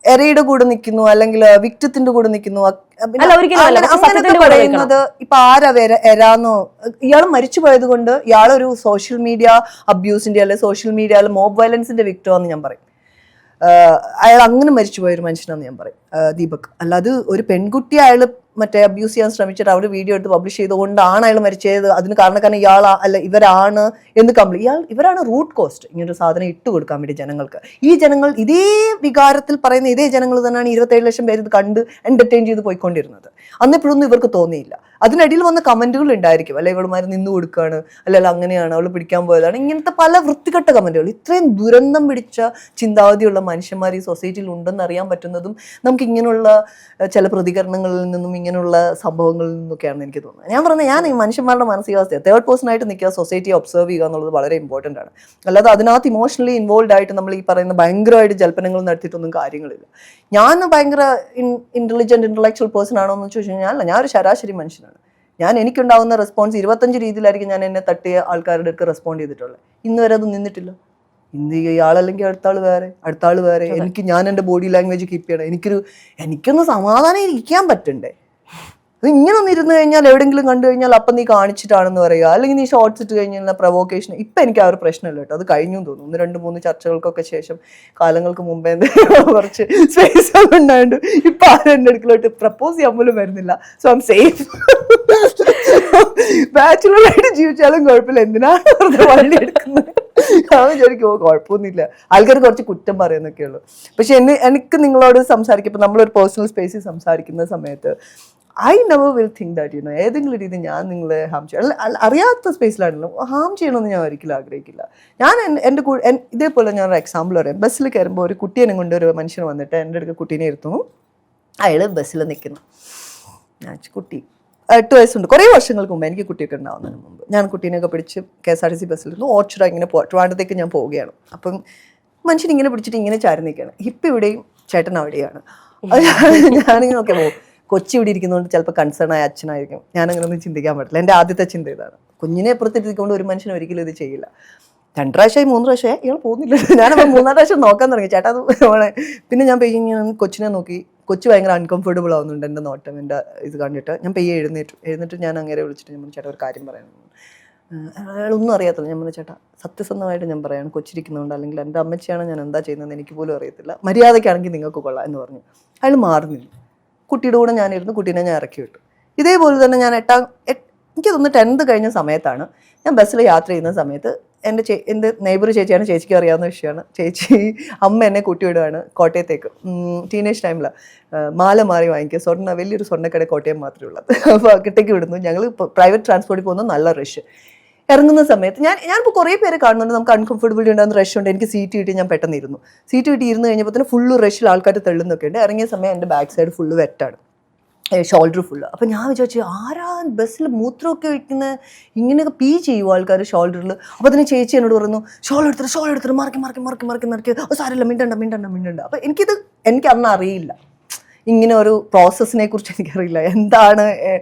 എരയുടെ കൂടെ നിൽക്കുന്നു അല്ലെങ്കിൽ വിക്ടിത്തിന്റെ കൂടെ നിൽക്കുന്നു പറയുന്നത്. ഇപ്പൊ ആരാ എരാന്നോ? ഇയാൾ മരിച്ചു പോയത് കൊണ്ട് ഇയാളൊരു സോഷ്യൽ മീഡിയ അബ്യൂസിന്റെ അല്ലെ സോഷ്യൽ മീഡിയ മോബ് വയലൻസിന്റെ വിക്ടിമാന്ന് ഞാൻ പറയും. അയാൾ അങ്ങനെ മരിച്ചുപോയൊരു മനുഷ്യനാന്ന് ഞാൻ പറയും ദീപക്. അല്ലാതെ ഒരു പെൺകുട്ടി അയാൾ മറ്റേ അബ്യൂസ് ചെയ്യാൻ ശ്രമിച്ചിട്ട് അവർ വീഡിയോ എടുത്ത് പബ്ലിഷ് ചെയ്തുകൊണ്ടാണ് അയാൾ മരിച്ചത്, അതിന് കാരണക്കാരൻ ഇവരാണ് എന്ന് ഇവരാണ് റൂട്ട് കോസ്റ്റ് ഇങ്ങനൊരു സാധനം ഇട്ട് കൊടുക്കാൻ വേണ്ടി ജനങ്ങൾക്ക്. ഈ ജനങ്ങൾ ഇതേ വികാരത്തിൽ പറയുന്ന ഇതേ ജനങ്ങൾ തന്നെയാണ് 27 ലക്ഷം പേര് ഇത് കണ്ട് എന്റർടൈൻ ചെയ്ത് പോയിക്കൊണ്ടിരുന്നത്. അന്നെപ്പോഴൊന്നും ഇവർക്ക് തോന്നിയില്ല. അതിനിടയിൽ വന്ന കമന്റുകൾ ഉണ്ടായിരിക്കും, അല്ലെ ഇവളുമാർ നിന്നു കൊടുക്കുകയാണ്, അല്ല അങ്ങനെയാണ് അവൾ പിടിക്കാൻ പോയതാണ്, ഇങ്ങനത്തെ പല വൃത്തികെട്ട കമന്റുകൾ. ഇത്രയും ദുരന്തം പിടിച്ച ചിന്താഗതിയുള്ള മനുഷ്യന്മാർ ഈ സൊസൈറ്റിയിൽ ഉണ്ടെന്ന് അറിയാൻ പറ്റുന്നതും നമുക്ക് ഇങ്ങനെയുള്ള ചില പ്രതികരണങ്ങളിൽ നിന്നും ഇങ്ങനെയുള്ള സംഭവങ്ങളിൽ നിന്നൊക്കെയാണെന്ന് എനിക്ക് തോന്നുന്നത്. ഞാൻ ഈ മനുഷ്യന്മാരുടെ മാനസികാവസ്ഥ തേർഡ് പേഴ്സൺ ആയിട്ട് നിൽക്കുക, സൊസൈറ്റിയെ ഒബ്സർവ് ചെയ്യുക എന്നുള്ളത് വളരെ ഇമ്പോർട്ടൻ്റ് ആണ്. അല്ലാതെ അതിനകത്ത് ഇമോഷണലി ഇൻവോൾവ് ആയിട്ട് നമ്മൾ ഈ പറയുന്ന ഭയങ്കരമായിട്ട് ജൽപ്പനങ്ങൾ നടത്തിയിട്ടൊന്നും കാര്യങ്ങളില്ല. ഞാൻ ഭയങ്കര ഇന്റലക്ച്വൽ പേഴ്സൺ ആണോ എന്ന് ചോദിച്ചു കഴിഞ്ഞാൽ ഞാൻ ഒരു ശരാശരി മനുഷ്യനാണ്. എനിക്കുണ്ടാവുന്ന റെസ്പോൺസ് 25 രീതിയിലായിരിക്കും ഞാൻ എന്നെ തട്ടിയ ആൾക്കാരുടെ അടുത്ത് റെസ്പോണ്ട് ചെയ്തിട്ടുള്ളത്. ഇന്ന് വരെ അത് നിന്നിട്ടില്ല. ഇന്ന് ഇയാളല്ലെങ്കിൽ അടുത്ത ആൾ വേറെ. ഞാൻ എൻ്റെ ബോഡി ലാംഗ്വേജ് കീപ്പ് ചെയ്യണം. എനിക്കൊന്ന് സമാധാനം ഇരിക്കാൻ പറ്റണ്ടേ? അത് ഇങ്ങനെ ഒന്ന് ഇരുന്ന് കഴിഞ്ഞാൽ എവിടെയെങ്കിലും കണ്ടു കഴിഞ്ഞാൽ അപ്പം നീ കാണിച്ചിട്ടാണെന്ന് പറയുക, അല്ലെങ്കിൽ നീ ഷോർട്ട്സ് ഇട്ട് കഴിഞ്ഞാൽ പ്രൊവോക്കേഷൻ. ഇപ്പം എനിക്ക് ആ ഒരു പ്രശ്നമില്ല കേട്ടോ, അത് കഴിഞ്ഞു തോന്നുന്നു. 1-2-3 ചർച്ചകൾക്കൊക്കെ ശേഷം, കാലങ്ങൾക്ക് മുമ്പേ കുറച്ച് സ്പേസ് ഒക്കെ ഉണ്ടായിട്ട് ഇപ്പം ആരും എൻ്റെ അടുക്കലോട്ട് പ്രപ്പോസ് ചെയ്യാൻ പോലും വരുന്നില്ല. So I M safe. ബാച്ചുലറായിട്ട് ജീവിച്ചാലും കുഴപ്പമില്ല, എന്തിനാണ് വെറുതെ വണ്ടി എടുക്കുന്നത്? ഞാൻ വിചാരിക്കും കുഴപ്പമൊന്നുമില്ല, ആൾക്കാർ കുറച്ച് കുറ്റം പറയുന്നൊക്കെ ഉള്ളൂ. പക്ഷെ എനിക്ക് നിങ്ങളോട് സംസാരിക്കുമ്പോൾ നമ്മളൊരു പേഴ്സണൽ സ്പേസിൽ സംസാരിക്കുന്ന സമയത്ത് I never will think that ഏതെങ്കിലും രീതി ഞാൻ നിങ്ങളെ ഹാം ചെയ്യണം, അറിയാത്ത സ്പേസിലാണല്ലോ ഹാം ചെയ്യണമെന്ന് ഞാൻ ഒരിക്കലും ആഗ്രഹിക്കില്ല. ഞാൻ എൻ്റെ ഇതേപോലെ ഞാനൊരു എക്സാമ്പിൾ പറയാം. ബസ്സിൽ കയറുമ്പോൾ ഒരു കുട്ടീനെ കൊണ്ട് ഒരു മനുഷ്യൻ വന്നിട്ട് എൻ്റെ അടുത്ത് കുട്ടീനെ ഇരുത്തുന്നു. അയാൾ ബസ്സിൽ നിൽക്കുന്നു. ഞാൻ കുട്ടി 8 വയസ്സുണ്ട്, കുറേ വർഷങ്ങൾക്ക് മുമ്പ്, എനിക്ക് കുട്ടിയൊക്കെ ഉണ്ടാവുന്നതിന് മുമ്പ്. ഞാൻ കുട്ടീനെയൊക്കെ പിടിച്ച് KSRTC ബസ്സിലിരുന്നു. ഓർച്ചറ ഇങ്ങനെ ട്രിവാൻഡ്രത്തേക്ക് ഞാൻ പോവുകയാണ്. അപ്പം മനുഷ്യൻ ഇങ്ങനെ പിടിച്ചിട്ട് ഇങ്ങനെ ചാരി നിൽക്കുകയാണ്. ഇപ്പം ഇവിടെയും ചേട്ടൻ അവിടെയാണ്. ഞാനിങ്ങനെ നോക്കിയാൽ പോകും. കൊച്ചി ഇവിടെ ഇരിക്കുന്നതുകൊണ്ട് ചിലപ്പോൾ കൺസേൺ ആയ അച്ഛനായിരിക്കും. ഞാനങ്ങനെ ഒന്നും ചിന്തിക്കാൻ പറ്റില്ല. എൻ്റെ ആദ്യത്തെ ചിന്ത ഇതാണ്, കുഞ്ഞിനെ അപ്പുറത്തിരുത്തിക്കൊണ്ട് ഒരു മനുഷ്യൻ ഒരിക്കലും ഇത് ചെയ്യില്ല. 2 പ്രാവശ്യമായി 3 പ്രാവശ്യമായി ഇയാൾ പോകുന്നില്ല. ഞാനപ്പോൾ 3-ാം പ്രാവശ്യം നോക്കാൻ തുടങ്ങി, ചേട്ടാ അത് വേണേ. പിന്നെ ഞാൻ ഞാൻ കൊച്ചിനെ നോക്കി. കൊച്ചു ഭയങ്കര അൺകംഫർട്ടബിൾ ആവുന്നുണ്ട് എൻ്റെ നോട്ടം, എൻ്റെ ഇത് കണ്ടിട്ട്. ഞാൻ എഴുന്നേറ്റ് ഞാൻ അങ്ങനെ വിളിച്ചിട്ട് ഞാൻ ചേട്ടാ ഒരു കാര്യം പറയാൻ. അയാളൊന്നും അറിയാത്തത്. ഞാൻ പറഞ്ഞു ചേട്ടാ സത്യസന്ധമായിട്ട് ഞാൻ പറയാണ്, കൊച്ചിരിക്കുന്നതുകൊണ്ട് അല്ലെങ്കിൽ എൻ്റെ അമ്മച്ചിയാണ് ഞാൻ എന്താ ചെയ്യുന്നതെന്ന് എനിക്ക് പോലും അറിയത്തില്ല, മര്യാദയ്ക്കാണെങ്കിൽ നിങ്ങൾക്ക് കൊള്ളാം എന്ന് പറഞ്ഞു. അയാൾ മാറുന്നില്ല. കുട്ടിയുടെ കൂടെ ഞാനിരുന്നു. കുട്ടീനെ ഞാൻ ഇറക്കി വിട്ടു. ഇതേപോലെ തന്നെ ഞാൻ എനിക്ക് തോന്നുന്നു 10th കഴിഞ്ഞ സമയത്താണ് ഞാൻ ബസ്സിൽ യാത്ര ചെയ്യുന്ന സമയത്ത് എൻ്റെ നെയ്ബർ ചേച്ചിയാണ്, ചേച്ചിക്ക് അറിയാവുന്ന വിഷയമാണ്. ചേച്ചി അമ്മ എന്നെ കൂട്ടിവിടുകയാണ് കോട്ടയത്തേക്ക്. ടീനേജ് ടൈമിൽ മാല മാറി വാങ്ങിക്കുക, വലിയൊരു സ്വർണ്ണക്കട കോട്ടയം മാത്രമേ ഉള്ളത്. അപ്പോൾ അകത്തേക്ക് വിടുന്നു. ഞങ്ങൾ പ്രൈവറ്റ് ട്രാൻസ്പോർട്ടിൽ പോകുന്നു, നല്ല റഷ്. ഇറങ്ങുന്ന സമയത്ത് ഞാനിപ്പോൾ കുറേ പേര് കാണുന്നുണ്ട്, നമുക്ക് അൺകംഫർട്ടബിലിറ്റി ഉണ്ടാകുന്ന റഷ് ഉണ്ട്. എനിക്ക് സീറ്റ് കിട്ടി, ഞാൻ പെട്ടെന്ന് ഇരുന്നു. സീറ്റ് കിട്ടി ഇരുന്ന് കഴിഞ്ഞപ്പോൾ തന്നെ ഫുള്ള് റഷിൽ ആൾക്കാർ തെള്ളുന്നൊക്കെ ഉണ്ട്. ഇറങ്ങിയ സമയം എൻ്റെ ബാക്ക് സൈഡ് ഫുള്ള് വെറ്റാണ്, ഷോൾഡർ ഫുള്ള്. അപ്പം ഞാൻ വിചാരിച്ചു ആരാ ബസ്സിൽ മൂത്രമൊക്കെ വയ്ക്കുന്ന, ഇങ്ങനെയൊക്കെ പീ ചെയ്യുമോ ആൾക്കാർ ഷോൾഡറിൽ. അപ്പോൾ തന്നെ ചേച്ചി എന്നോട് പറഞ്ഞു ഷോൾ എടുത്തിട്ട് മറക്കി സാരമില്ല, മിണ്ടണ്ട. അപ്പം എനിക്ക് അന്ന് അറിയില്ല, ഇങ്ങനെ ഒരു പ്രോസസ്സിനെ കുറിച്ച് എനിക്കറിയില്ല, എന്താണ്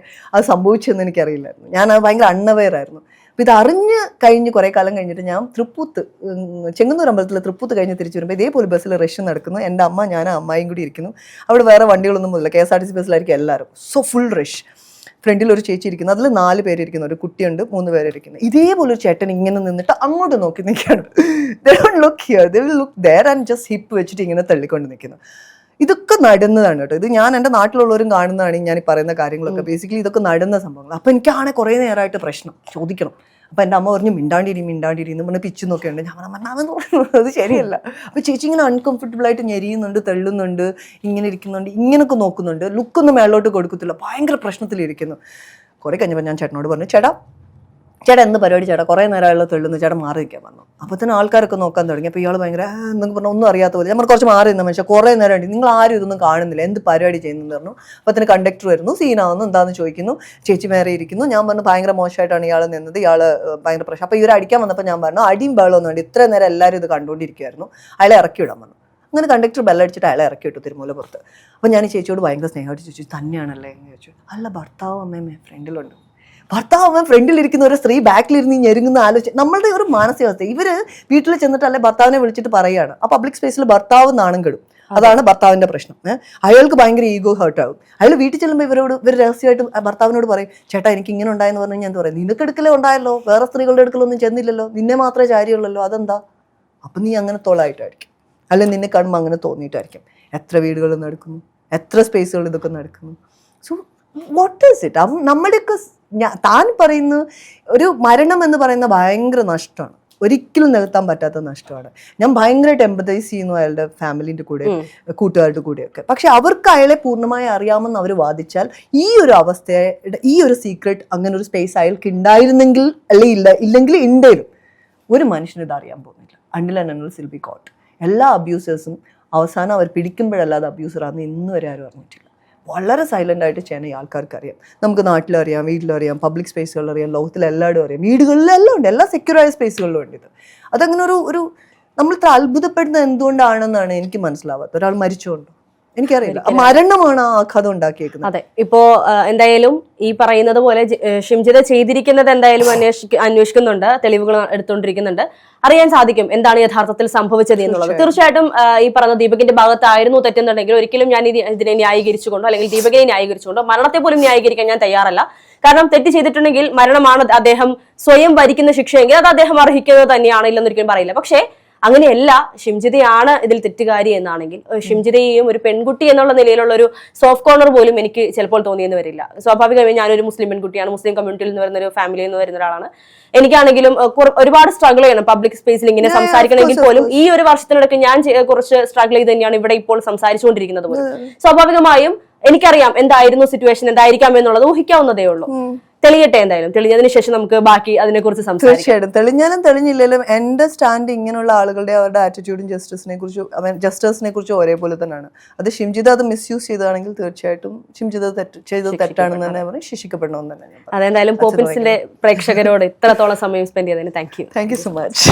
അത് സംഭവിച്ചതെന്ന് എനിക്കറിയില്ലായിരുന്നു. ഞാനത് ഭയങ്കര അൺഅവെയർ ആയിരുന്നു. അപ്പോൾ ഇത് അറിഞ്ഞ് കഴിഞ്ഞ് കുറേ കാലം കഴിഞ്ഞിട്ട് ഞാൻ ചെങ്ങന്നൂർ അമ്പലത്തിൽ തൃപ്പൂത്ത് കഴിഞ്ഞ് തിരിച്ചു വരുമ്പോൾ ഇതേപോലെ ബസ്സിൽ റഷ് നടക്കുന്നു. എൻ്റെ അമ്മ, ഞാൻ അമ്മായിയും കൂടി ഇരിക്കുന്നു. അവിടെ വേറെ വണ്ടികളൊന്നും ഇല്ല, KSRTC ബസ്സിലായിരിക്കും എല്ലാവരും. So full rush. ഫ്രണ്ടിൽ ഒരു ചേച്ചി ഇരിക്കുന്നു, അതിൽ 4 പേരിരിക്കുന്നു, ഒരു കുട്ടിയുണ്ട്, 3 പേരിരിക്കുന്നു. ഇതേപോലെ ഒരു ചേട്ടൻ ഇങ്ങനെ നിന്നിട്ട് അങ്ങോട്ട് നോക്കി നിൽക്കുകയാണ്. They don't look here, they will look there and just hip വെച്ചിട്ട് ഇങ്ങനെ തള്ളിക്കൊണ്ട് നിൽക്കുന്നു. ഇതൊക്കെ നടന്നതാണ് കേട്ടോ. ഇത് ഞാൻ എൻ്റെ നാട്ടിലുള്ളവരും കാണുന്നതാണ് ഞാൻ ഈ പറയുന്ന കാര്യങ്ങളൊക്കെ. ബേസിക്കലി ഇതൊക്കെ നടന്ന സംഭവങ്ങൾ. അപ്പം എനിക്കാണെങ്കിൽ കുറേ നേരമായിട്ട് പ്രശ്നം ചോദിക്കണം. അപ്പം എൻ്റെ അമ്മ പറഞ്ഞു മിണ്ടാണ്ടിരി എന്ന് പറഞ്ഞ് പിച്ചു നോക്കിയുണ്ട്. ഞാൻ പറഞ്ഞു അത് ശരിയല്ല. അപ്പോൾ ചേച്ചി ഇങ്ങനെ അൺകംഫർട്ടബിൾ ആയിട്ട് ഞെരിയുന്നുണ്ട്, തള്ളുന്നുണ്ട്, ഇങ്ങനെ ഇരിക്കുന്നുണ്ട്, ഇങ്ങനെയൊക്കെ നോക്കുന്നുണ്ട്, ലുക്കൊന്നും മേലോട്ട് കൊടുക്കത്തില്ല, ഭയങ്കര പ്രശ്നത്തിലിരിക്കുന്നു. കുറേ കഴിഞ്ഞപ്പോൾ ഞാൻ ചേട്ടനോട് പറഞ്ഞു, ചേട്ടാ എന്ത് പരിപാടി ചേട്ടാ, കുറേ നേരമായുള്ള തെള്ളുന്നു, ചേട്ടൻ മാറി നിൽക്കാൻ പറഞ്ഞു. അപ്പോൾ തന്നെ ആൾക്കാരൊക്കെ നോക്കാൻ തുടങ്ങി. അപ്പോൾ ഇയാൾ ഭയങ്കര എന്നൊക്കെ പറഞ്ഞു, ഒന്നും അറിയാത്ത പോലെ. നമ്മൾ കുറച്ച് മാറി നിന്ന മനുഷ്യൻ കുറേ നേരമുണ്ട്, നിങ്ങൾ ആരും ഇതൊന്നും കാണുന്നില്ല, എന്ത് പരിപാടി ചെയ്യുന്നതെന്ന് പറഞ്ഞു. അപ്പോൾ തന്നെ കണ്ടക്ടർ വരുന്നു, സീനാവുന്നു, എന്താണെന്ന് ചോദിക്കുന്നു. ചേച്ചി മേരെ ഇരിക്കുന്നു. ഞാൻ പറഞ്ഞു ഭയങ്കര മോശമായിട്ടാണ് ഇയാൾ നിന്നത്, ഇയാൾ ഭയങ്കര പ്രശ്നം. അപ്പോൾ ഇവർ അടിക്കാൻ വന്നപ്പോൾ ഞാൻ പറഞ്ഞു അടിയും ബഹളമൊന്നും വേണ്ടി, ഇത്ര നേരം എല്ലാവരും ഇത് കണ്ടുകൊണ്ടിരിക്കുകയായിരുന്നു, അയാളെ ഇറക്കി വിടാൻ പറഞ്ഞു. അങ്ങനെ കണ്ടക്ടർ ബെല്ലടിച്ചിട്ട് അയാളെ ഇറക്കി വിട്ടു തിരുമൂലപുരത്ത്. അപ്പോൾ ഞാൻ ഈ ചേച്ചിയോട് ഭയങ്കര സ്നേഹമായിട്ട് ചോദിച്ചു, തന്നെയാണല്ലേ എന്ന് ചോദിച്ചു. അല്ല, ഭർത്താവ് അമ്മയമ്മേ ഫ്രണ്ടിലുണ്ട്. ഭർത്താവ് ഫ്രണ്ടിലിരിക്കുന്ന ഒരു സ്ത്രീ ബാക്കിലിരുന്ന് ഞെരുങ്ങുന്ന ആലോചിച്ച് നമ്മളുടെ ഒരു മാനസികാവസ്ഥ. ഇവർ വീട്ടിൽ ചെന്നിട്ട് അല്ലെ ഭർത്താവിനെ വിളിച്ചിട്ട് പറയുകയാണ്. ആ പബ്ലിക് സ്പേസിൽ ഭർത്താവ് നാണം കെടും. അതാണ് ഭർത്താവിൻ്റെ പ്രശ്നം. അയാൾക്ക് ഭയങ്കര ഈഗോ ഹേർട്ട് ആകും. അയാൾ വീട്ടിൽ ചെല്ലുമ്പോൾ ഇവർ രഹസ്യമായിട്ട് ഭർത്താവിനോട് പറയും, ചേട്ടാ എനിക്ക് ഇങ്ങനെ ഉണ്ടായെന്ന് പറഞ്ഞു കഴിഞ്ഞാൽ എന്താ പറയും, നിനക്ക് എടുക്കലേ ഉണ്ടായല്ലോ, വേറെ സ്ത്രീകളുടെ അടുക്കലൊന്നും ചെന്നില്ലല്ലോ, നിന്നെ മാത്രമേ കാര്യമുള്ളല്ലോ, അതെന്താ? അപ്പം നീ അങ്ങനെ തോളായിട്ടായിരിക്കും, അല്ലെങ്കിൽ നിന്നെ കാണുമ്പോൾ അങ്ങനെ തോന്നിയിട്ടായിരിക്കും. എത്ര വീടുകൾ നടക്കുന്നു, എത്ര സ്പേസുകൾ ഇതൊക്കെ നടക്കുന്നു. So what is it? നമ്മുടെയൊക്കെ താൻ പറയുന്ന ഒരു മരണം എന്ന് പറയുന്ന ഭയങ്കര നഷ്ടമാണ്, ഒരിക്കലും നികത്താൻ പറ്റാത്ത നഷ്ടമാണ്. ഞാൻ ഭയങ്കരമായിട്ട് എമ്പതൈസ് ചെയ്യുന്നു അയാളുടെ ഫാമിലിൻ്റെ കൂടെ, കൂട്ടുകാരുടെ കൂടെയൊക്കെ. പക്ഷെ അവർക്ക് അയാളെ പൂർണ്ണമായി അറിയാമെന്ന് അവർ വാദിച്ചാൽ ഈ ഒരു അവസ്ഥയുടെ ഈ ഒരു സീക്രട്ട്, അങ്ങനെ ഒരു സ്പേസ് അയാൾക്ക് ഉണ്ടായിരുന്നെങ്കിൽ ഇല്ലെങ്കിൽ ഉണ്ടേലും ഒരു മനുഷ്യന് ഇത് അറിയാൻ പോകുന്നില്ല. Until and unless will be coat. എല്ലാ അബ്യൂസേഴ്സും അവസാനം അവർ പിടിക്കുമ്പോഴല്ലാതെ അബ്യൂസറാണെന്ന് ഇന്ന് വരെ ആരും അറിഞ്ഞിട്ടില്ല. വളരെ സൈലൻ്റ് ആയിട്ട് ചെയ്യുന്ന ഈ ആൾക്കാർക്ക് അറിയാം. നമുക്ക് നാട്ടിലറിയാം, വീട്ടിലറിയാം, പബ്ലിക് സ്പേസുകളിലറിയാം, ലോകത്തിലെല്ലായിടും അറിയാം, വീടുകളിലെല്ലാം ഉണ്ട്, എല്ലാ സെക്യൂറായ സ്പേസുകളിലും ഉണ്ട് ഇത്. അതങ്ങനെ ഒരു നമ്മൾ ഇത്ര അത്ഭുതപ്പെടുന്നത് എന്തുകൊണ്ടാണെന്നാണ് എനിക്ക് മനസ്സിലാവാത്തത്. ഒരാൾ മരിച്ചുകൊണ്ടോ എനിക്കറിയില്ല, മരണമാണ് ആ കഥ ഉണ്ടാക്കിയേക്കുന്നത്. അതെ, ഇപ്പോ എന്തായാലും ഈ പറയുന്നത് പോലെ ഷിംജിത ചെയ്തിരിക്കുന്നത് എന്തായാലും അന്വേഷിക്കുന്നുണ്ട്, തെളിവുകൾ എടുത്തുകൊണ്ടിരിക്കുന്നുണ്ട്, അറിയാൻ സാധിക്കും എന്താണ് യഥാർത്ഥത്തിൽ സംഭവിച്ചത് എന്നുള്ളത്. തീർച്ചയായിട്ടും ഈ പറഞ്ഞ ദീപകിന്റെ ഭാഗത്തായിരുന്നു തെറ്റുന്നുണ്ടെങ്കിൽ ഒരിക്കലും ഞാൻ ഇതിനെ ന്യായീകരിച്ചുകൊണ്ടോ അല്ലെങ്കിൽ ദീപകിനെ ന്യായീകരിച്ചുകൊണ്ടോ മരണത്തെ പോലും ന്യായീകരിക്കാൻ ഞാൻ തയ്യാറല്ല. കാരണം തെറ്റ് ചെയ്തിട്ടുണ്ടെങ്കിൽ മരണമാണ് അദ്ദേഹം സ്വയം ഭരിക്കുന്ന ശിക്ഷയെങ്കിൽ അത് അദ്ദേഹം അർഹിക്കുന്നത് തന്നെയാണ്, ഇല്ലെന്നൊരിക്കലും പറയില്ല. പക്ഷേ അങ്ങനെയല്ല, ഷിംജിതയാണ് ഇതിൽ തെറ്റുകാരി എന്നാണെങ്കിൽ ഷിംജിതയെയും ഒരു പെൺകുട്ടി എന്നുള്ള നിലയിലുള്ള ഒരു സോഫ്റ്റ് കോർണർ പോലും എനിക്ക് ചിലപ്പോൾ തോന്നിയെന്ന് വരില്ല. സ്വാഭാവികമായും ഞാനൊരു മുസ്ലിം പെൺകുട്ടിയാണ്, മുസ്ലിം കമ്മ്യൂണിറ്റിയിൽ നിന്ന് വരുന്ന ഒരു ഫാമിലിയിൽ നിന്ന് വരുന്ന ഒരാളാണ്. എനിക്കാണെങ്കിലും ഒരുപാട് സ്ട്രഗിൾ ചെയ്യണം പബ്ലിക് സ്പേസിൽ ഇങ്ങനെ സംസാരിക്കണമെങ്കിൽ പോലും. ഈ ഒരു വർഷത്തിനിടയ്ക്ക് ഞാൻ കുറച്ച് സ്ട്രഗിൾ ചെയ്ത് തന്നെയാണ് ഇവിടെ ഇപ്പോൾ സംസാരിച്ചുകൊണ്ടിരിക്കുന്നത് പോലും. സ്വാഭാവികമായും എനിക്കറിയാം എന്തായിരുന്നു സിറ്റുവേഷൻ, എന്തായിരിക്കാം എന്നുള്ളത് ഊഹിക്കാവുന്നതേ ഉള്ളൂ. തെളിയട്ടെ, എന്തായാലും തെളിഞ്ഞതിന് ശേഷം നമുക്ക് ബാക്കി അതിനെക്കുറിച്ച് സംസാരിക്കാം. തീർച്ചയായിട്ടും തെളിഞ്ഞാലും തെളിഞ്ഞില്ലെങ്കിലും എന്റെ സ്റ്റാൻഡ് ഇങ്ങനെയുള്ള ആളുകളുടെ അവരുടെ ആറ്റിറ്റ്യൂഡും ജസ്റ്റിസിനെ കുറിച്ചും ഒരേപോലെ തന്നെയാണ്. അത് ഷിംജിത അത് മിസ്യൂസ് ചെയ്തതാണെങ്കിൽ തീർച്ചയായിട്ടും ഷിംജിത ചെയ്തത് തെറ്റാണെന്ന് തന്നെ പറയും, ശിക്ഷിക്കപ്പെടണമെന്ന് തന്നെ. അതെന്തായാലും പോപ്പിൻസിന്റെ പ്രേക്ഷകരോട് ഇത്രത്തോളം സമയം സ്പെൻഡ് ചെയ്തതിന് താങ്ക് യു സോ മച്ച്.